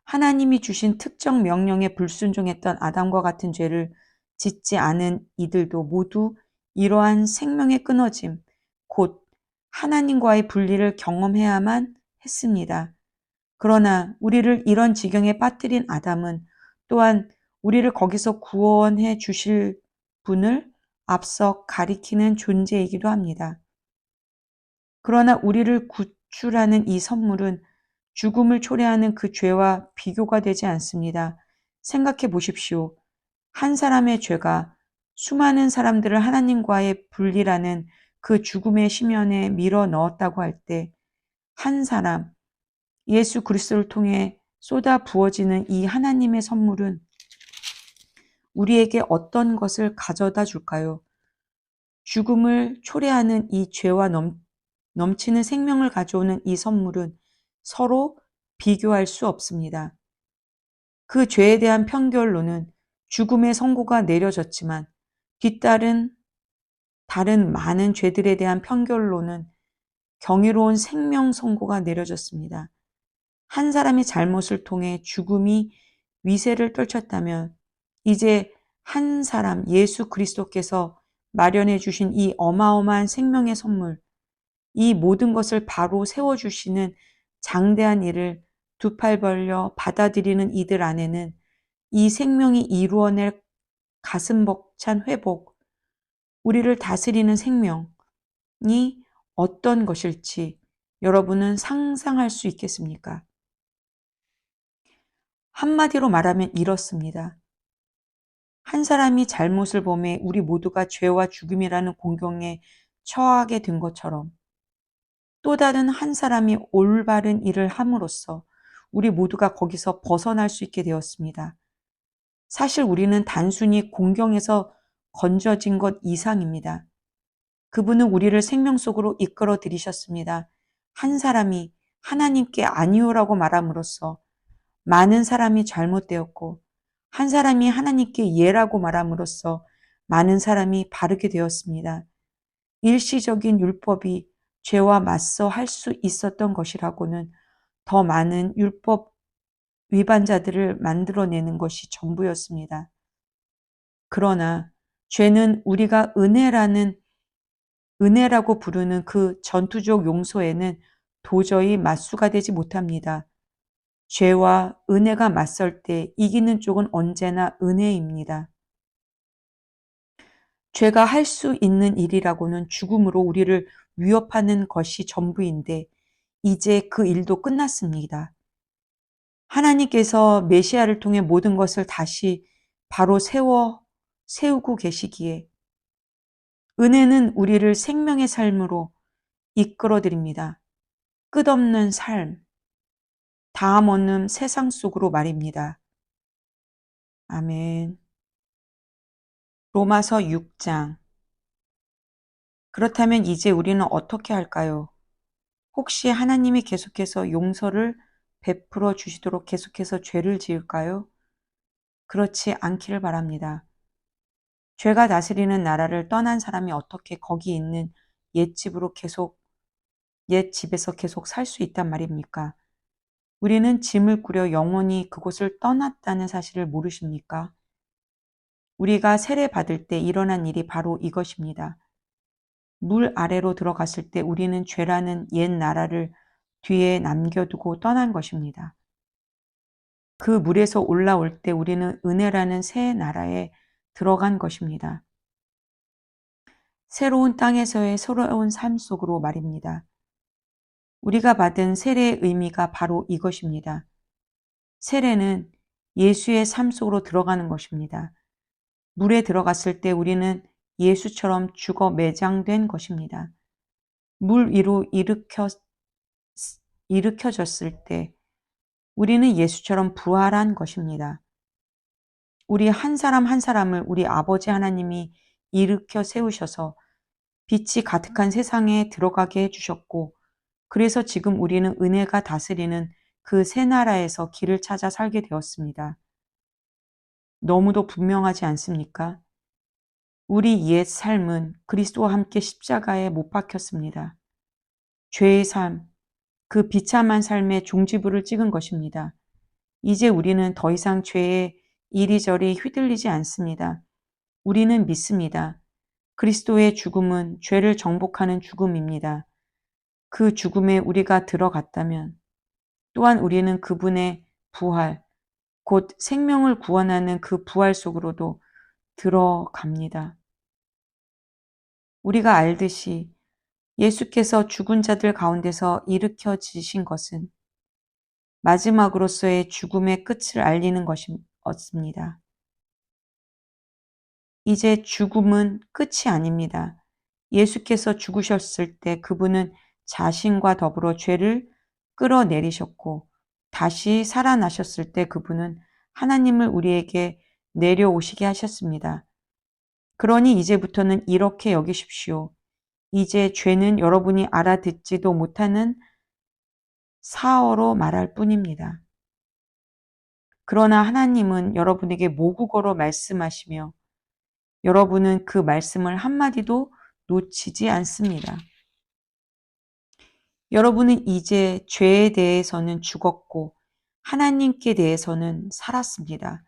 하나님이 주신 특정 명령에 불순종했던 아담과 같은 죄를 짓지 않은 이들도 모두 이러한 생명의 끊어짐, 곧 하나님과의 분리를 경험해야만 했습니다. 그러나 우리를 이런 지경에 빠뜨린 아담은 또한 우리를 거기서 구원해 주실 분을 앞서 가리키는 존재이기도 합니다. 그러나 우리를 구출하는 이 선물은 죽음을 초래하는 그 죄와 비교가 되지 않습니다. 생각해 보십시오. 한 사람의 죄가 수많은 사람들을 하나님과의 분리라는 그 죽음의 심연에 밀어 넣었다고 할 때 한 사람, 예수 그리스도를 통해 쏟아 부어지는 이 하나님의 선물은 우리에게 어떤 것을 가져다 줄까요? 죽음을 초래하는 이 죄와 넘치는 생명을 가져오는 이 선물은 서로 비교할 수 없습니다. 그 죄에 대한 편결로는 죽음의 선고가 내려졌지만 뒤따른 다른 많은 죄들에 대한 편결로는 경이로운 생명 선고가 내려졌습니다. 한 사람의 잘못을 통해 죽음이 위세를 떨쳤다면 이제 한 사람 예수 그리스도께서 마련해 주신 이 어마어마한 생명의 선물, 이 모든 것을 바로 세워주시는 장대한 일을 두 팔 벌려 받아들이는 이들 안에는 이 생명이 이루어낼 가슴 벅찬 회복, 우리를 다스리는 생명이 어떤 것일지 여러분은 상상할 수 있겠습니까? 한마디로 말하면 이렇습니다. 한 사람이 잘못을 범해 우리 모두가 죄와 죽음이라는 공경에 처하게 된 것처럼 또 다른 한 사람이 올바른 일을 함으로써 우리 모두가 거기서 벗어날 수 있게 되었습니다. 사실 우리는 단순히 공경에서 건져진 것 이상입니다. 그분은 우리를 생명 속으로 이끌어 들이셨습니다. 한 사람이 하나님께 아니오라고 말함으로써 많은 사람이 잘못되었고, 한 사람이 하나님께 예라고 말함으로써 많은 사람이 바르게 되었습니다. 일시적인 율법이 죄와 맞서 할 수 있었던 것이라고는 더 많은 율법 위반자들을 만들어내는 것이 전부였습니다. 그러나 죄는 우리가 은혜라고 부르는 그 전투적 용서에는 도저히 맞수가 되지 못합니다. 죄와 은혜가 맞설 때 이기는 쪽은 언제나 은혜입니다. 죄가 할 수 있는 일이라고는 죽음으로 우리를 위협하는 것이 전부인데 이제 그 일도 끝났습니다. 하나님께서 메시아를 통해 모든 것을 다시 바로 세우고 계시기에 은혜는 우리를 생명의 삶으로 이끌어 드립니다. 끝없는 삶, 다음 없는 세상 속으로 말입니다. 아멘. 로마서 6장. 그렇다면 이제 우리는 어떻게 할까요? 혹시 하나님이 계속해서 용서를 베풀어 주시도록 계속해서 죄를 지을까요? 그렇지 않기를 바랍니다. 죄가 다스리는 나라를 떠난 사람이 어떻게 거기 있는 옛 집에서 계속 살 수 있단 말입니까? 우리는 짐을 꾸려 영원히 그곳을 떠났다는 사실을 모르십니까? 우리가 세례받을 때 일어난 일이 바로 이것입니다. 물 아래로 들어갔을 때 우리는 죄라는 옛 나라를 뒤에 남겨두고 떠난 것입니다. 그 물에서 올라올 때 우리는 은혜라는 새 나라에 들어간 것입니다. 새로운 땅에서의 새로운 삶 속으로 말입니다. 우리가 받은 세례의 의미가 바로 이것입니다. 세례는 예수의 삶 속으로 들어가는 것입니다. 물에 들어갔을 때 우리는 예수처럼 죽어 매장된 것입니다. 물 위로 일으켜졌을 때 우리는 예수처럼 부활한 것입니다. 우리 한 사람 한 사람을 우리 아버지 하나님이 일으켜 세우셔서 빛이 가득한 세상에 들어가게 해주셨고, 그래서 지금 우리는 은혜가 다스리는 그 새 나라에서 길을 찾아 살게 되었습니다. 너무도 분명하지 않습니까? 우리 옛 삶은 그리스도와 함께 십자가에 못 박혔습니다. 죄의 삶, 그 비참한 삶의 종지부를 찍은 것입니다. 이제 우리는 더 이상 죄에 이리저리 휘둘리지 않습니다. 우리는 믿습니다. 그리스도의 죽음은 죄를 정복하는 죽음입니다. 그 죽음에 우리가 들어갔다면 또한 우리는 그분의 부활, 곧 생명을 구원하는 그 부활 속으로도 들어갑니다. 우리가 알듯이 예수께서 죽은 자들 가운데서 일으켜지신 것은 마지막으로서의 죽음의 끝을 알리는 것이었습니다. 이제 죽음은 끝이 아닙니다. 예수께서 죽으셨을 때 그분은 자신과 더불어 죄를 끌어내리셨고 다시 살아나셨을 때 그분은 하나님을 우리에게 내려오시게 하셨습니다. 그러니 이제부터는 이렇게 여기십시오. 이제 죄는 여러분이 알아듣지도 못하는 사어로 말할 뿐입니다. 그러나 하나님은 여러분에게 모국어로 말씀하시며 여러분은 그 말씀을 한마디도 놓치지 않습니다. 여러분은 이제 죄에 대해서는 죽었고 하나님께 대해서는 살았습니다.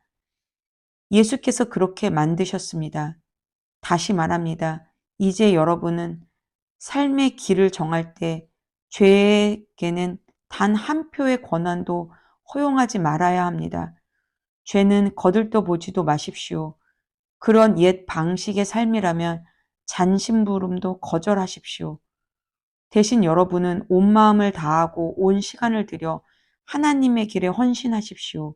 예수께서 그렇게 만드셨습니다. 다시 말합니다. 이제 여러분은 삶의 길을 정할 때 죄에게는 단 한 표의 권한도 허용하지 말아야 합니다. 죄는 거들떠 보지도 마십시오. 그런 옛 방식의 삶이라면 잔심부름도 거절하십시오. 대신 여러분은 온 마음을 다하고 온 시간을 들여 하나님의 길에 헌신하십시오.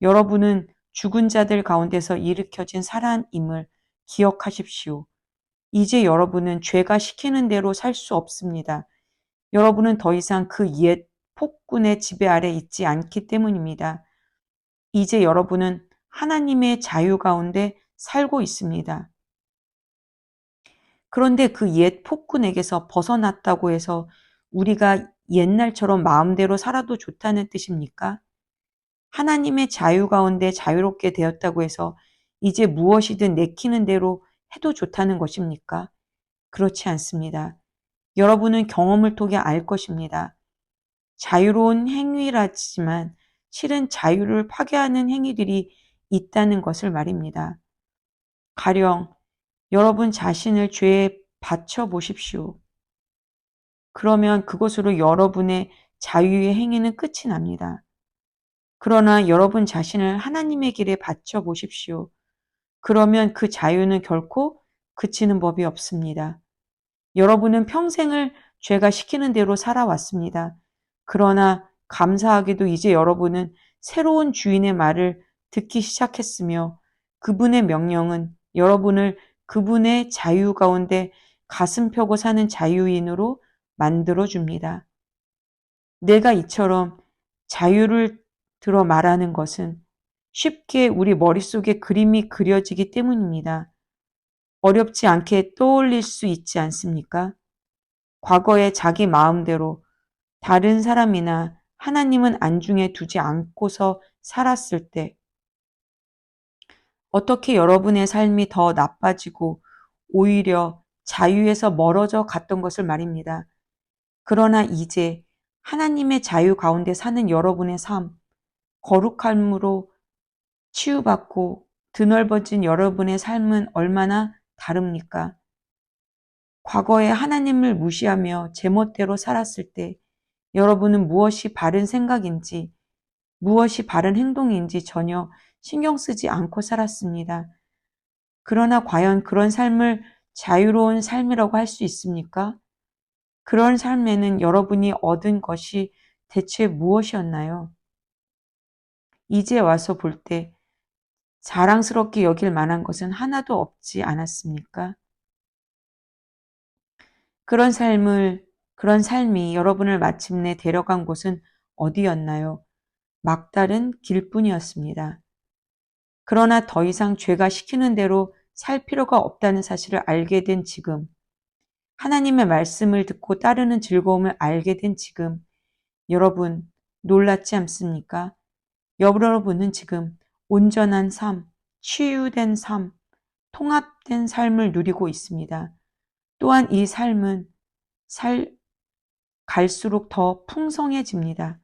여러분은 죽은 자들 가운데서 일으켜진 살아임을 기억하십시오. 이제 여러분은 죄가 시키는 대로 살 수 없습니다. 여러분은 더 이상 그 옛 폭군의 지배 아래 있지 않기 때문입니다. 이제 여러분은 하나님의 자유 가운데 살고 있습니다. 그런데 그 옛 폭군에게서 벗어났다고 해서 우리가 옛날처럼 마음대로 살아도 좋다는 뜻입니까? 하나님의 자유 가운데 자유롭게 되었다고 해서 이제 무엇이든 내키는 대로 해도 좋다는 것입니까? 그렇지 않습니다. 여러분은 경험을 통해 알 것입니다. 자유로운 행위라지만 실은 자유를 파괴하는 행위들이 있다는 것을 말입니다. 가령 여러분 자신을 죄에 바쳐 보십시오. 그러면 그것으로 여러분의 자유의 행위는 끝이 납니다. 그러나 여러분 자신을 하나님의 길에 바쳐 보십시오. 그러면 그 자유는 결코 그치는 법이 없습니다. 여러분은 평생을 죄가 시키는 대로 살아왔습니다. 그러나 감사하게도 이제 여러분은 새로운 주인의 말을 듣기 시작했으며 그분의 명령은 여러분을 그분의 자유 가운데 가슴 펴고 사는 자유인으로 만들어줍니다. 내가 이처럼 자유를 들어 말하는 것은 쉽게 우리 머릿속에 그림이 그려지기 때문입니다. 어렵지 않게 떠올릴 수 있지 않습니까? 과거에 자기 마음대로 다른 사람이나 하나님은 안중에 두지 않고서 살았을 때 어떻게 여러분의 삶이 더 나빠지고 오히려 자유에서 멀어져 갔던 것을 말입니다. 그러나 이제 하나님의 자유 가운데 사는 여러분의 삶, 거룩함으로 치유받고 드넓어진 여러분의 삶은 얼마나 다릅니까? 과거에 하나님을 무시하며 제멋대로 살았을 때 여러분은 무엇이 바른 생각인지, 무엇이 바른 행동인지 전혀 신경 쓰지 않고 살았습니다. 그러나 과연 그런 삶을 자유로운 삶이라고 할 수 있습니까? 그런 삶에는 여러분이 얻은 것이 대체 무엇이었나요? 이제 와서 볼 때 자랑스럽게 여길 만한 것은 하나도 없지 않았습니까? 그런 삶이 여러분을 마침내 데려간 곳은 어디였나요? 막다른 길뿐이었습니다. 그러나 더 이상 죄가 시키는 대로 살 필요가 없다는 사실을 알게 된 지금, 하나님의 말씀을 듣고 따르는 즐거움을 알게 된 지금, 여러분 놀랍지 않습니까? 여러분은 지금 온전한 삶, 치유된 삶, 통합된 삶을 누리고 있습니다. 또한 이 삶은 갈수록 더 풍성해집니다.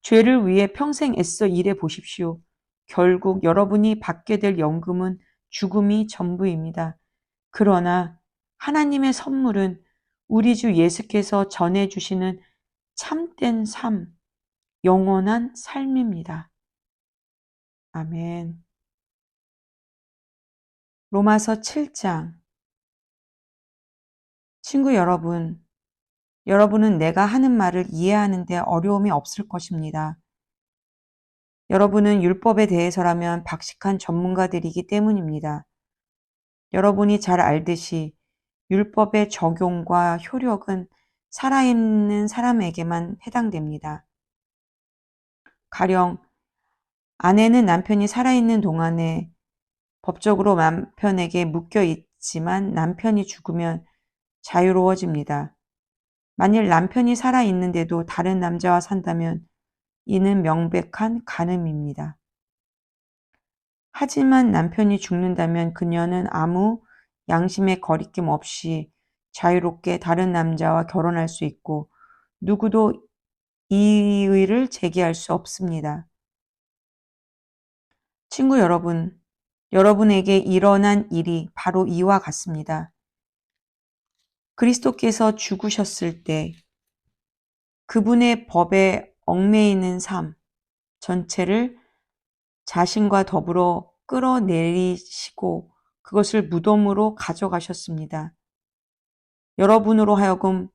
죄를 위해 평생 애써 일해 보십시오. 결국 여러분이 받게 될 연금은 죽음이 전부입니다. 그러나 하나님의 선물은 우리 주 예수께서 전해주시는 참된 삶, 영원한 삶입니다. 아멘. 로마서 7장. 친구 여러분, 여러분은 내가 하는 말을 이해하는데 어려움이 없을 것입니다. 여러분은 율법에 대해서라면 박식한 전문가들이기 때문입니다. 여러분이 잘 알듯이 율법의 적용과 효력은 살아있는 사람에게만 해당됩니다. 가령 아내는 남편이 살아있는 동안에 법적으로 남편에게 묶여 있지만 남편이 죽으면 자유로워집니다. 만일 남편이 살아있는데도 다른 남자와 산다면 이는 명백한 간음입니다. 하지만 남편이 죽는다면 그녀는 아무 양심의 거리낌 없이 자유롭게 다른 남자와 결혼할 수 있고 누구도 이의를 제기할 수 없습니다. 친구 여러분, 여러분에게 일어난 일이 바로 이와 같습니다. 그리스도께서 죽으셨을 때 그분의 법에 얽매이는 삶 전체를 자신과 더불어 끌어내리시고 그것을 무덤으로 가져가셨습니다. 여러분으로 하여금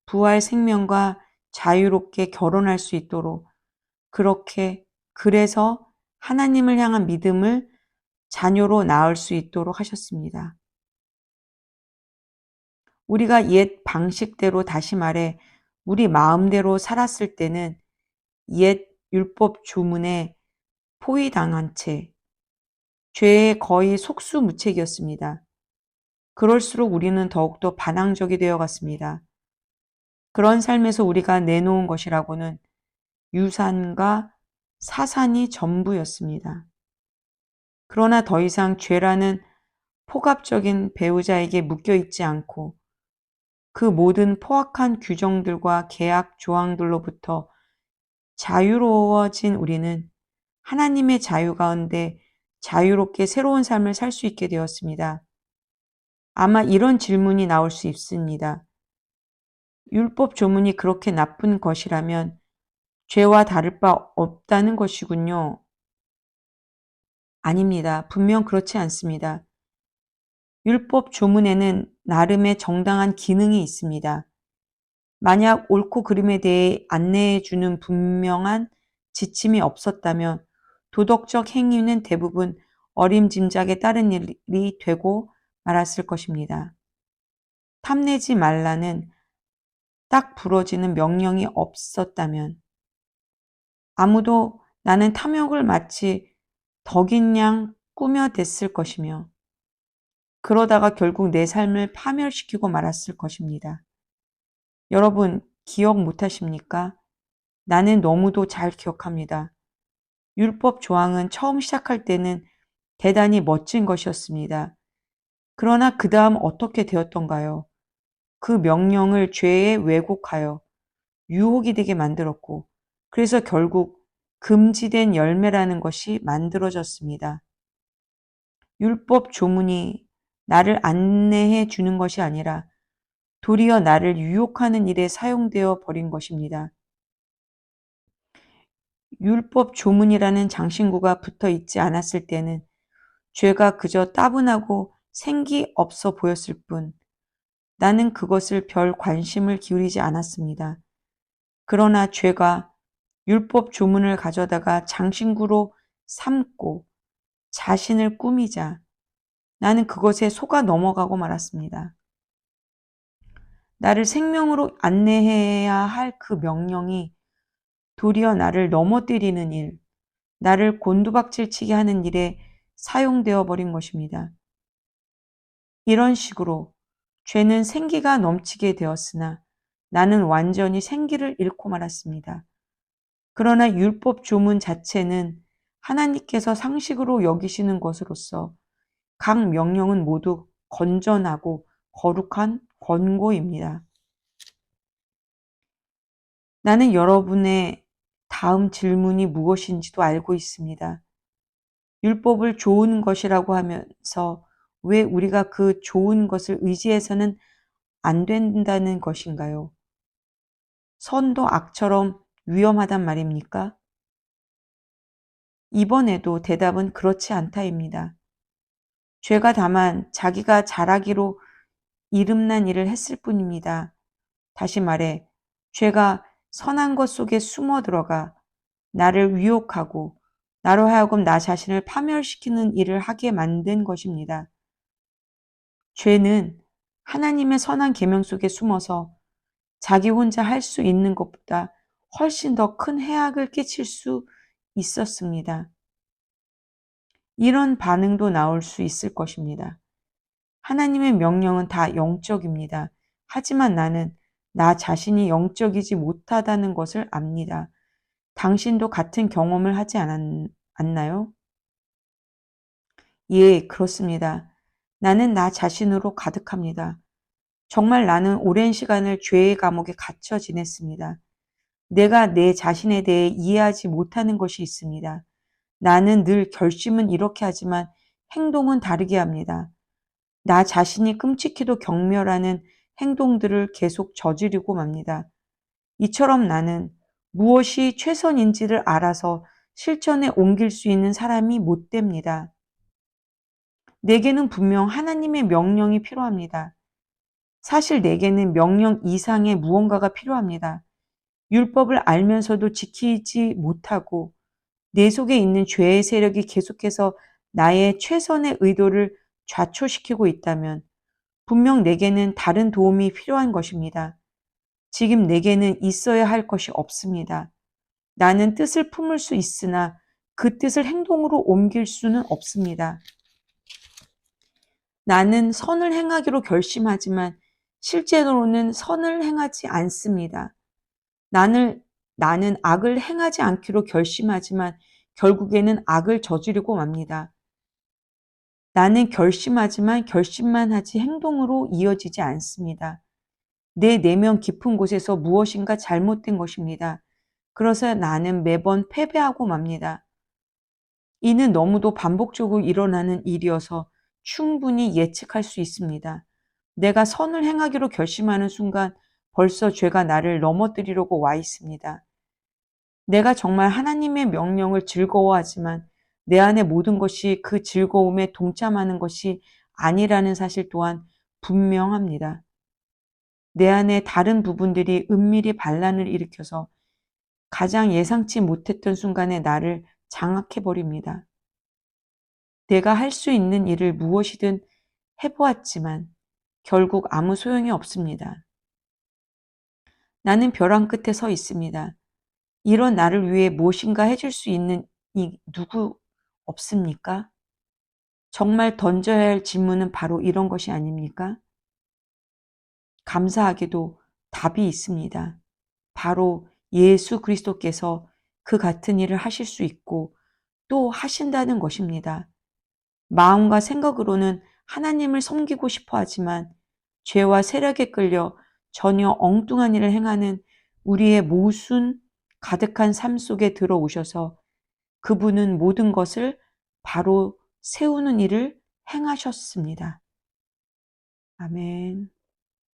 부활 생명과 자유롭게 결혼할 수 있도록 그래서 하나님을 향한 믿음을 자녀로 낳을 수 있도록 하셨습니다. 우리가 옛 방식대로 다시 말해 우리 마음대로 살았을 때는 옛 율법 주문에 포위당한 채 죄에 거의 속수무책이었습니다. 그럴수록 우리는 더욱더 반항적이 되어갔습니다. 그런 삶에서 우리가 내놓은 것이라고는 유산과 사산이 전부였습니다. 그러나 더 이상 죄라는 폭압적인 배우자에게 묶여있지 않고 그 모든 포악한 규정들과 계약 조항들로부터 자유로워진 우리는 하나님의 자유 가운데 자유롭게 새로운 삶을 살 수 있게 되었습니다. 아마 이런 질문이 나올 수 있습니다. 율법 조문이 그렇게 나쁜 것이라면 죄와 다를 바 없다는 것이군요. 아닙니다. 분명 그렇지 않습니다. 율법 조문에는 나름의 정당한 기능이 있습니다. 만약 옳고 그름에 대해 안내해 주는 분명한 지침이 없었다면 도덕적 행위는 대부분 어림짐작에 따른 일이 되고 말았을 것입니다. 탐내지 말라는 딱 부러지는 명령이 없었다면 아무도 나는 탐욕을 마치 덕인 양 꾸며댔을 것이며 그러다가 결국 내 삶을 파멸시키고 말았을 것입니다. 여러분 기억 못하십니까? 나는 너무도 잘 기억합니다. 율법 조항은 처음 시작할 때는 대단히 멋진 것이었습니다. 그러나 그 다음 어떻게 되었던가요? 그 명령을 죄에 왜곡하여 유혹이 되게 만들었고 그래서 결국 금지된 열매라는 것이 만들어졌습니다. 율법 조문이 나를 안내해 주는 것이 아니라 도리어 나를 유혹하는 일에 사용되어 버린 것입니다. 율법 조문이라는 장신구가 붙어 있지 않았을 때는 죄가 그저 따분하고 생기 없어 보였을 뿐 나는 그것을 별 관심을 기울이지 않았습니다. 그러나 죄가 율법 조문을 가져다가 장신구로 삼고 자신을 꾸미자 나는 그것에 속아 넘어가고 말았습니다. 나를 생명으로 안내해야 할 그 명령이 도리어 나를 넘어뜨리는 일, 나를 곤두박질치게 하는 일에 사용되어 버린 것입니다. 이런 식으로 죄는 생기가 넘치게 되었으나 나는 완전히 생기를 잃고 말았습니다. 그러나 율법 조문 자체는 하나님께서 상식으로 여기시는 것으로서 각 명령은 모두 건전하고 거룩한 권고입니다. 나는 여러분의 다음 질문이 무엇인지도 알고 있습니다. 율법을 좋은 것이라고 하면서 왜 우리가 그 좋은 것을 의지해서는 안 된다는 것인가요? 선도 악처럼 위험하단 말입니까? 이번에도 대답은 그렇지 않다입니다. 죄가 다만 자기가 잘하기로 이름난 일을 했을 뿐입니다. 다시 말해, 죄가 선한 것 속에 숨어 들어가 나를 유혹하고 나로 하여금 나 자신을 파멸시키는 일을 하게 만든 것입니다. 죄는 하나님의 선한 계명 속에 숨어서 자기 혼자 할 수 있는 것보다 훨씬 더 큰 해악을 끼칠 수 있었습니다. 이런 반응도 나올 수 있을 것입니다. 하나님의 명령은 다 영적입니다. 하지만 나는 나 자신이 영적이지 못하다는 것을 압니다. 당신도 같은 경험을 하지 않나요? 예, 그렇습니다. 나는 나 자신으로 가득합니다. 정말 나는 오랜 시간을 죄의 감옥에 갇혀 지냈습니다. 내가 내 자신에 대해 이해하지 못하는 것이 있습니다. 나는 늘 결심은 이렇게 하지만 행동은 다르게 합니다. 나 자신이 끔찍히도 경멸하는 행동들을 계속 저지르고 맙니다. 이처럼 나는 무엇이 최선인지를 알아서 실천에 옮길 수 있는 사람이 못 됩니다. 내게는 분명 하나님의 명령이 필요합니다. 사실 내게는 명령 이상의 무언가가 필요합니다. 율법을 알면서도 지키지 못하고 내 속에 있는 죄의 세력이 계속해서 나의 최선의 의도를 좌초시키고 있다면 분명 내게는 다른 도움이 필요한 것입니다. 지금 내게는 있어야 할 것이 없습니다. 나는 뜻을 품을 수 있으나 그 뜻을 행동으로 옮길 수는 없습니다. 나는 선을 행하기로 결심하지만 실제로는 선을 행하지 않습니다. 나는 악을 행하지 않기로 결심하지만 결국에는 악을 저지르고 맙니다. 나는 결심하지만 결심만 하지 행동으로 이어지지 않습니다. 내 내면 깊은 곳에서 무엇인가 잘못된 것입니다. 그래서 나는 매번 패배하고 맙니다. 이는 너무도 반복적으로 일어나는 일이어서 충분히 예측할 수 있습니다. 내가 선을 행하기로 결심하는 순간 벌써 죄가 나를 넘어뜨리려고 와 있습니다. 내가 정말 하나님의 명령을 즐거워하지만 내 안의 모든 것이 그 즐거움에 동참하는 것이 아니라는 사실 또한 분명합니다. 내 안에 다른 부분들이 은밀히 반란을 일으켜서 가장 예상치 못했던 순간에 나를 장악해버립니다. 내가 할 수 있는 일을 무엇이든 해보았지만 결국 아무 소용이 없습니다. 나는 벼랑 끝에 서 있습니다. 이런 나를 위해 무엇인가 해줄 수 있는 이 누구 없습니까? 정말 던져야 할 질문은 바로 이런 것이 아닙니까? 감사하게도 답이 있습니다. 바로 예수 그리스도께서 그 같은 일을 하실 수 있고 또 하신다는 것입니다. 마음과 생각으로는 하나님을 섬기고 싶어 하지만 죄와 세력에 끌려 전혀 엉뚱한 일을 행하는 우리의 모순 가득한 삶 속에 들어오셔서 그분은 모든 것을 바로 세우는 일을 행하셨습니다. 아멘.